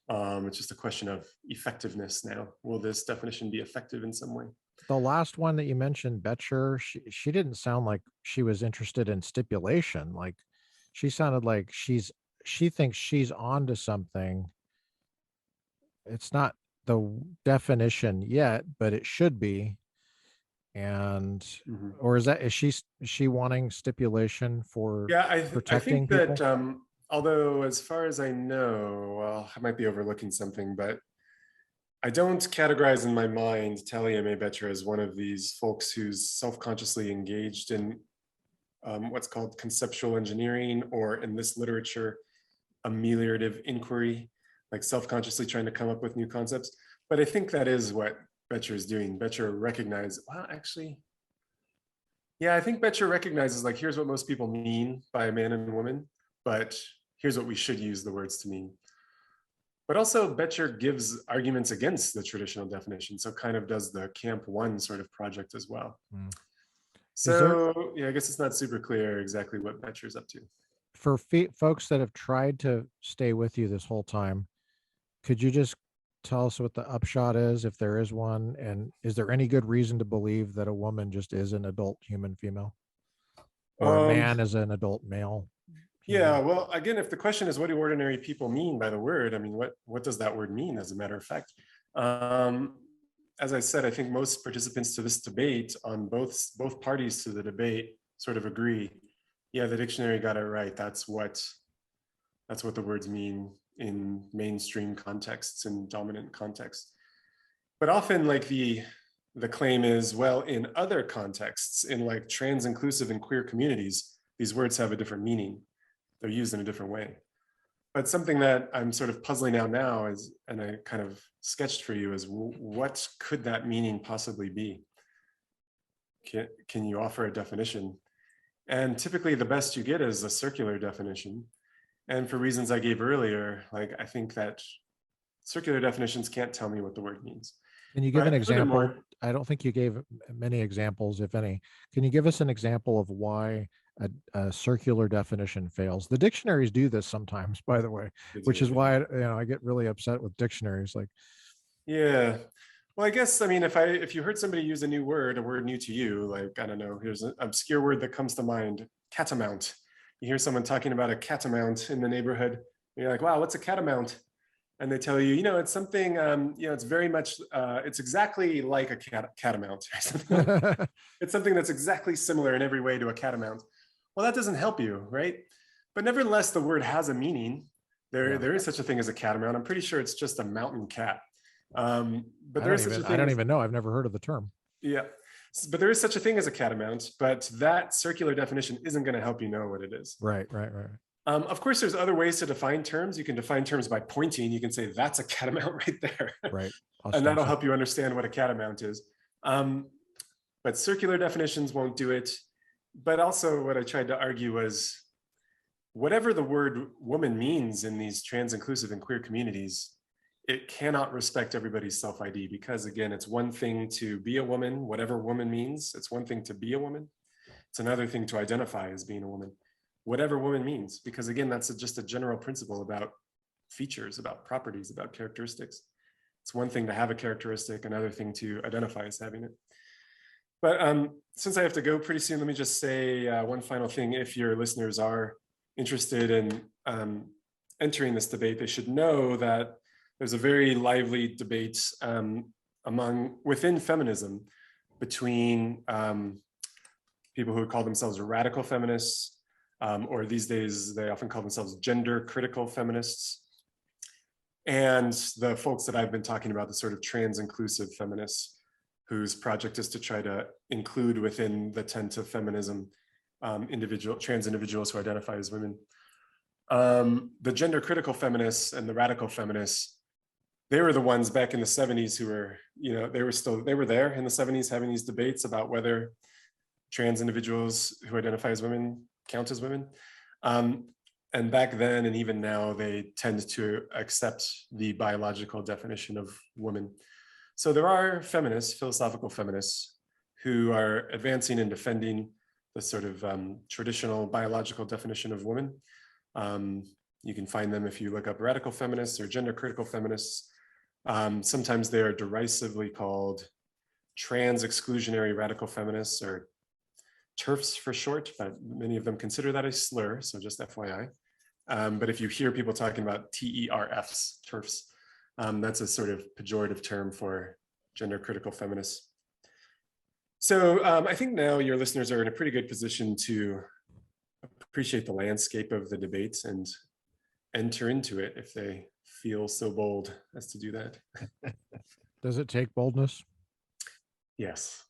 It's just a question of effectiveness now. Will this definition be effective in some way? The last one that you mentioned, Betcher, she didn't sound like she was interested in stipulation. Like she sounded like she thinks she's onto something. It's not the definition yet, but it should be. And Mhm. or is she wanting stipulation for Yeah, I protecting think that people? although as far as I know, well, I might be overlooking something, but I don't categorize in my mind Talia May Betcher as one of these folks who's self-consciously engaged in what's called conceptual engineering, or in this literature, ameliorative inquiry, like self-consciously trying to come up with new concepts. But I think that is what Betcher is doing. Betcher recognizes, well, actually, yeah, I think Betcher recognizes like, here's what most people mean by man and woman, but here's what we should use the words to mean. But also Betcher gives arguments against the traditional definition. So kind of does the Camp One sort of project as well. Mm. So yeah, I guess it's not super clear exactly what Betcher's up to. For folks that have tried to stay with you this whole time, could you just tell us what the upshot is, if there is one? And is there any good reason to believe that a woman just is an adult human female, or a man is an adult male human? Yeah, well, again, if the question is what do ordinary people mean by the word, I mean, what does that word mean, as a matter of fact? As I said, I think most participants to this debate on both parties to the debate sort of agree. Yeah, the dictionary got it right. That's what the words mean in mainstream contexts and dominant contexts. But often like the claim is, well, in other contexts, in like trans inclusive and queer communities, these words have a different meaning. They're used in a different way. But something that I'm sort of puzzling out now is, and I kind of sketched for you, is what could that meaning possibly be? Can you offer a definition? And typically the best you get is a circular definition. And for reasons I gave earlier, like I think that circular definitions can't tell me what the word means. Can you give an example? Furthermore, I don't think you gave many examples, if any. Can you give us an example of why a circular definition fails? The dictionaries do this sometimes, by the way, which is why I get really upset with dictionaries. Like, yeah. Well, I guess, I mean, if you heard somebody use a word new to you, like, I don't know, here's an obscure word that comes to mind, catamount. You hear someone talking about a catamount in the neighborhood, and you're like, wow, what's a catamount? And they tell you, it's something, it's very much, it's exactly like a catamount. It's something that's exactly similar in every way to a catamount. Well, that doesn't help you, right? But nevertheless, the word has a meaning. There is such a thing as a catamount. I'm pretty sure it's just a mountain cat. But there's such a thing. I don't even know. I've never heard of the term. Yeah. But there is such a thing as a catamount, but that circular definition isn't going to help you know what it is. Right. Of course, there's other ways to define terms. You can define terms by pointing. You can say that's a catamount right there. Right. And that'll help you understand what a catamount is. But circular definitions won't do it. But also what I tried to argue was whatever the word woman means in these trans, inclusive, and queer communities, it cannot respect everybody's self-ID, because again, it's one thing to be a woman, whatever woman means. It's one thing to be a woman. It's another thing to identify as being a woman, whatever woman means, because again, that's just a general principle about features, about properties, about characteristics. It's one thing to have a characteristic, another thing to identify as having it. But since I have to go pretty soon, let me just say one final thing. If your listeners are interested in entering this debate, they should know that there's a very lively debate within feminism between people who would call themselves radical feminists, or these days they often call themselves gender critical feminists, and the folks that I've been talking about, the sort of trans inclusive feminists, whose project is to try to include within the tent of feminism trans individuals who identify as women. The gender critical feminists and the radical feminists, they were the ones back in the 70s who were, they were there in the 70s having these debates about whether trans individuals who identify as women count as women. And back then and even now, they tend to accept the biological definition of woman. So there are feminists, philosophical feminists, who are advancing and defending the sort of traditional biological definition of woman. You can find them if you look up radical feminists or gender critical feminists. Sometimes they are derisively called trans exclusionary radical feminists, or TERFs for short, but many of them consider that a slur, so just FYI. But if you hear people talking about TERFs, TERFs, that's a sort of pejorative term for gender critical feminists. So I think now your listeners are in a pretty good position to appreciate the landscape of the debates and enter into it if they feel so bold as to do that. Does it take boldness? Yes.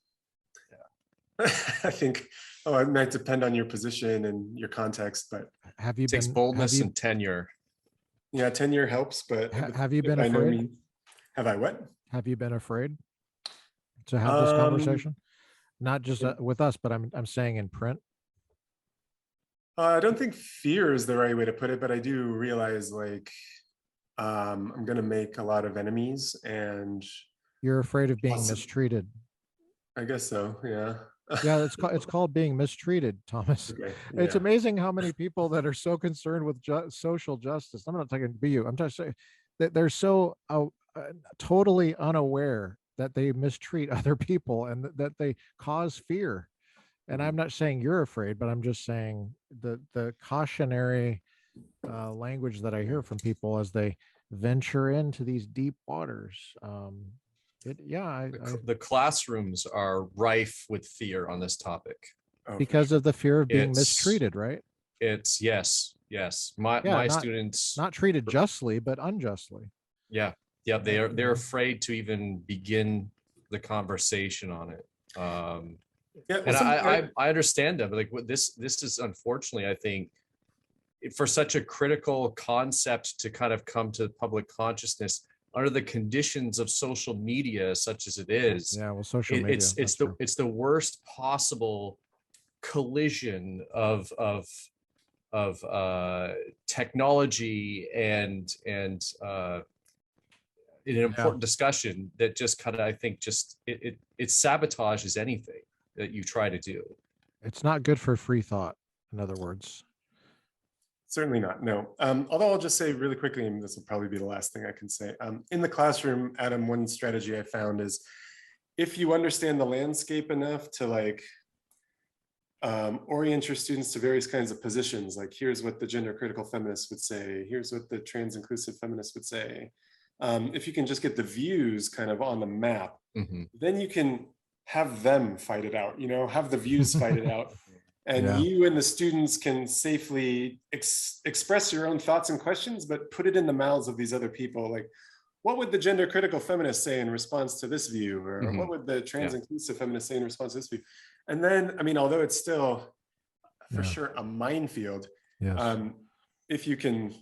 Yeah. I think, it might depend on your position and your context, but it takes boldness and tenure. Yeah, tenure helps, but have you been afraid? Have I what? Have you been afraid to have this conversation? Not just with us, but I'm saying in print. I don't think fear is the right way to put it, but I do realize I'm going to make a lot of enemies, and you're afraid of being mistreated. I guess so. Yeah. Yeah, it's called being mistreated, Thomas. Okay. Yeah. It's amazing how many people that are so concerned with social justice. I'm not talking to you. I'm just saying that they're so totally unaware that they mistreat other people and that they cause fear. And I'm not saying you're afraid, but I'm just saying the cautionary language that I hear from people as they venture into these deep waters. The classrooms are rife with fear on this topic. Because of the fear of being mistreated, right? It's yes. My students not treated justly, but unjustly. Yeah. They're afraid to even begin the conversation on it. I understand that, but this is unfortunately, I think, for such a critical concept to kind of come to public consciousness under the conditions of social media, such as it is. Yeah, well, social media. It's the worst possible collision of technology and an important discussion that just kind of, I think, it sabotages anything that you try to do. It's not good for free thought, in other words. Certainly not, no. Although I'll just say really quickly, and this will probably be the last thing I can say. In the classroom, Adam, one strategy I found is if you understand the landscape enough to orient your students to various kinds of positions, like here's what the gender critical feminists would say, here's what the trans inclusive feminists would say. If you can just get the views kind of on the map, then you can have them fight it out, have the views fight it out. And you and the students can safely express your own thoughts and questions, but put it in the mouths of these other people. Like, what would the gender critical feminist say in response to this view? Or Mhm. what would the trans Yeah. inclusive feminist say in response to this view? And then, I mean, although it's still for Yeah. sure a minefield, Yes. if you can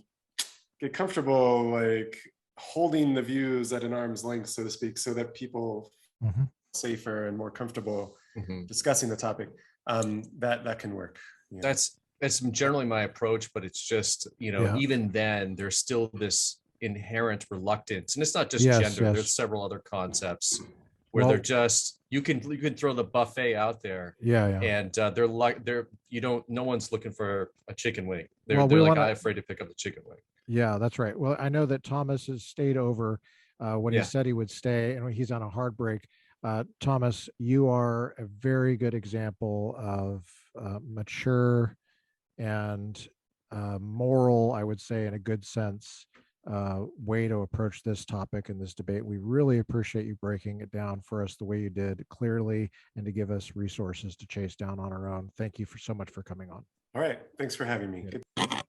get comfortable like holding the views at an arm's length, so to speak, so that people Mm-hmm. safer and more comfortable Mhm. discussing the topic, that can work. Yeah. That's generally my approach, but it's just, Yeah. even then there's still this inherent reluctance, and it's not just Yes, gender. yes. There's several other concepts where Well- they're just, you can throw the buffet out there, Yeah. and no one's looking for a chicken wing. They're Well, we like, wanna- I'm afraid to pick up the chicken wing. Yeah, that's right. Well, I know that Thomas has stayed over when he Yeah. said he would stay, and he's on a hard break. Thomas, you are a very good example of mature and moral, I would say, in a good sense, way to approach this topic and this debate. We really appreciate you breaking it down for us the way you did, clearly, and to give us resources to chase down on our own. Thank you so much for coming on. All right. Thanks for having me. Yeah. Good.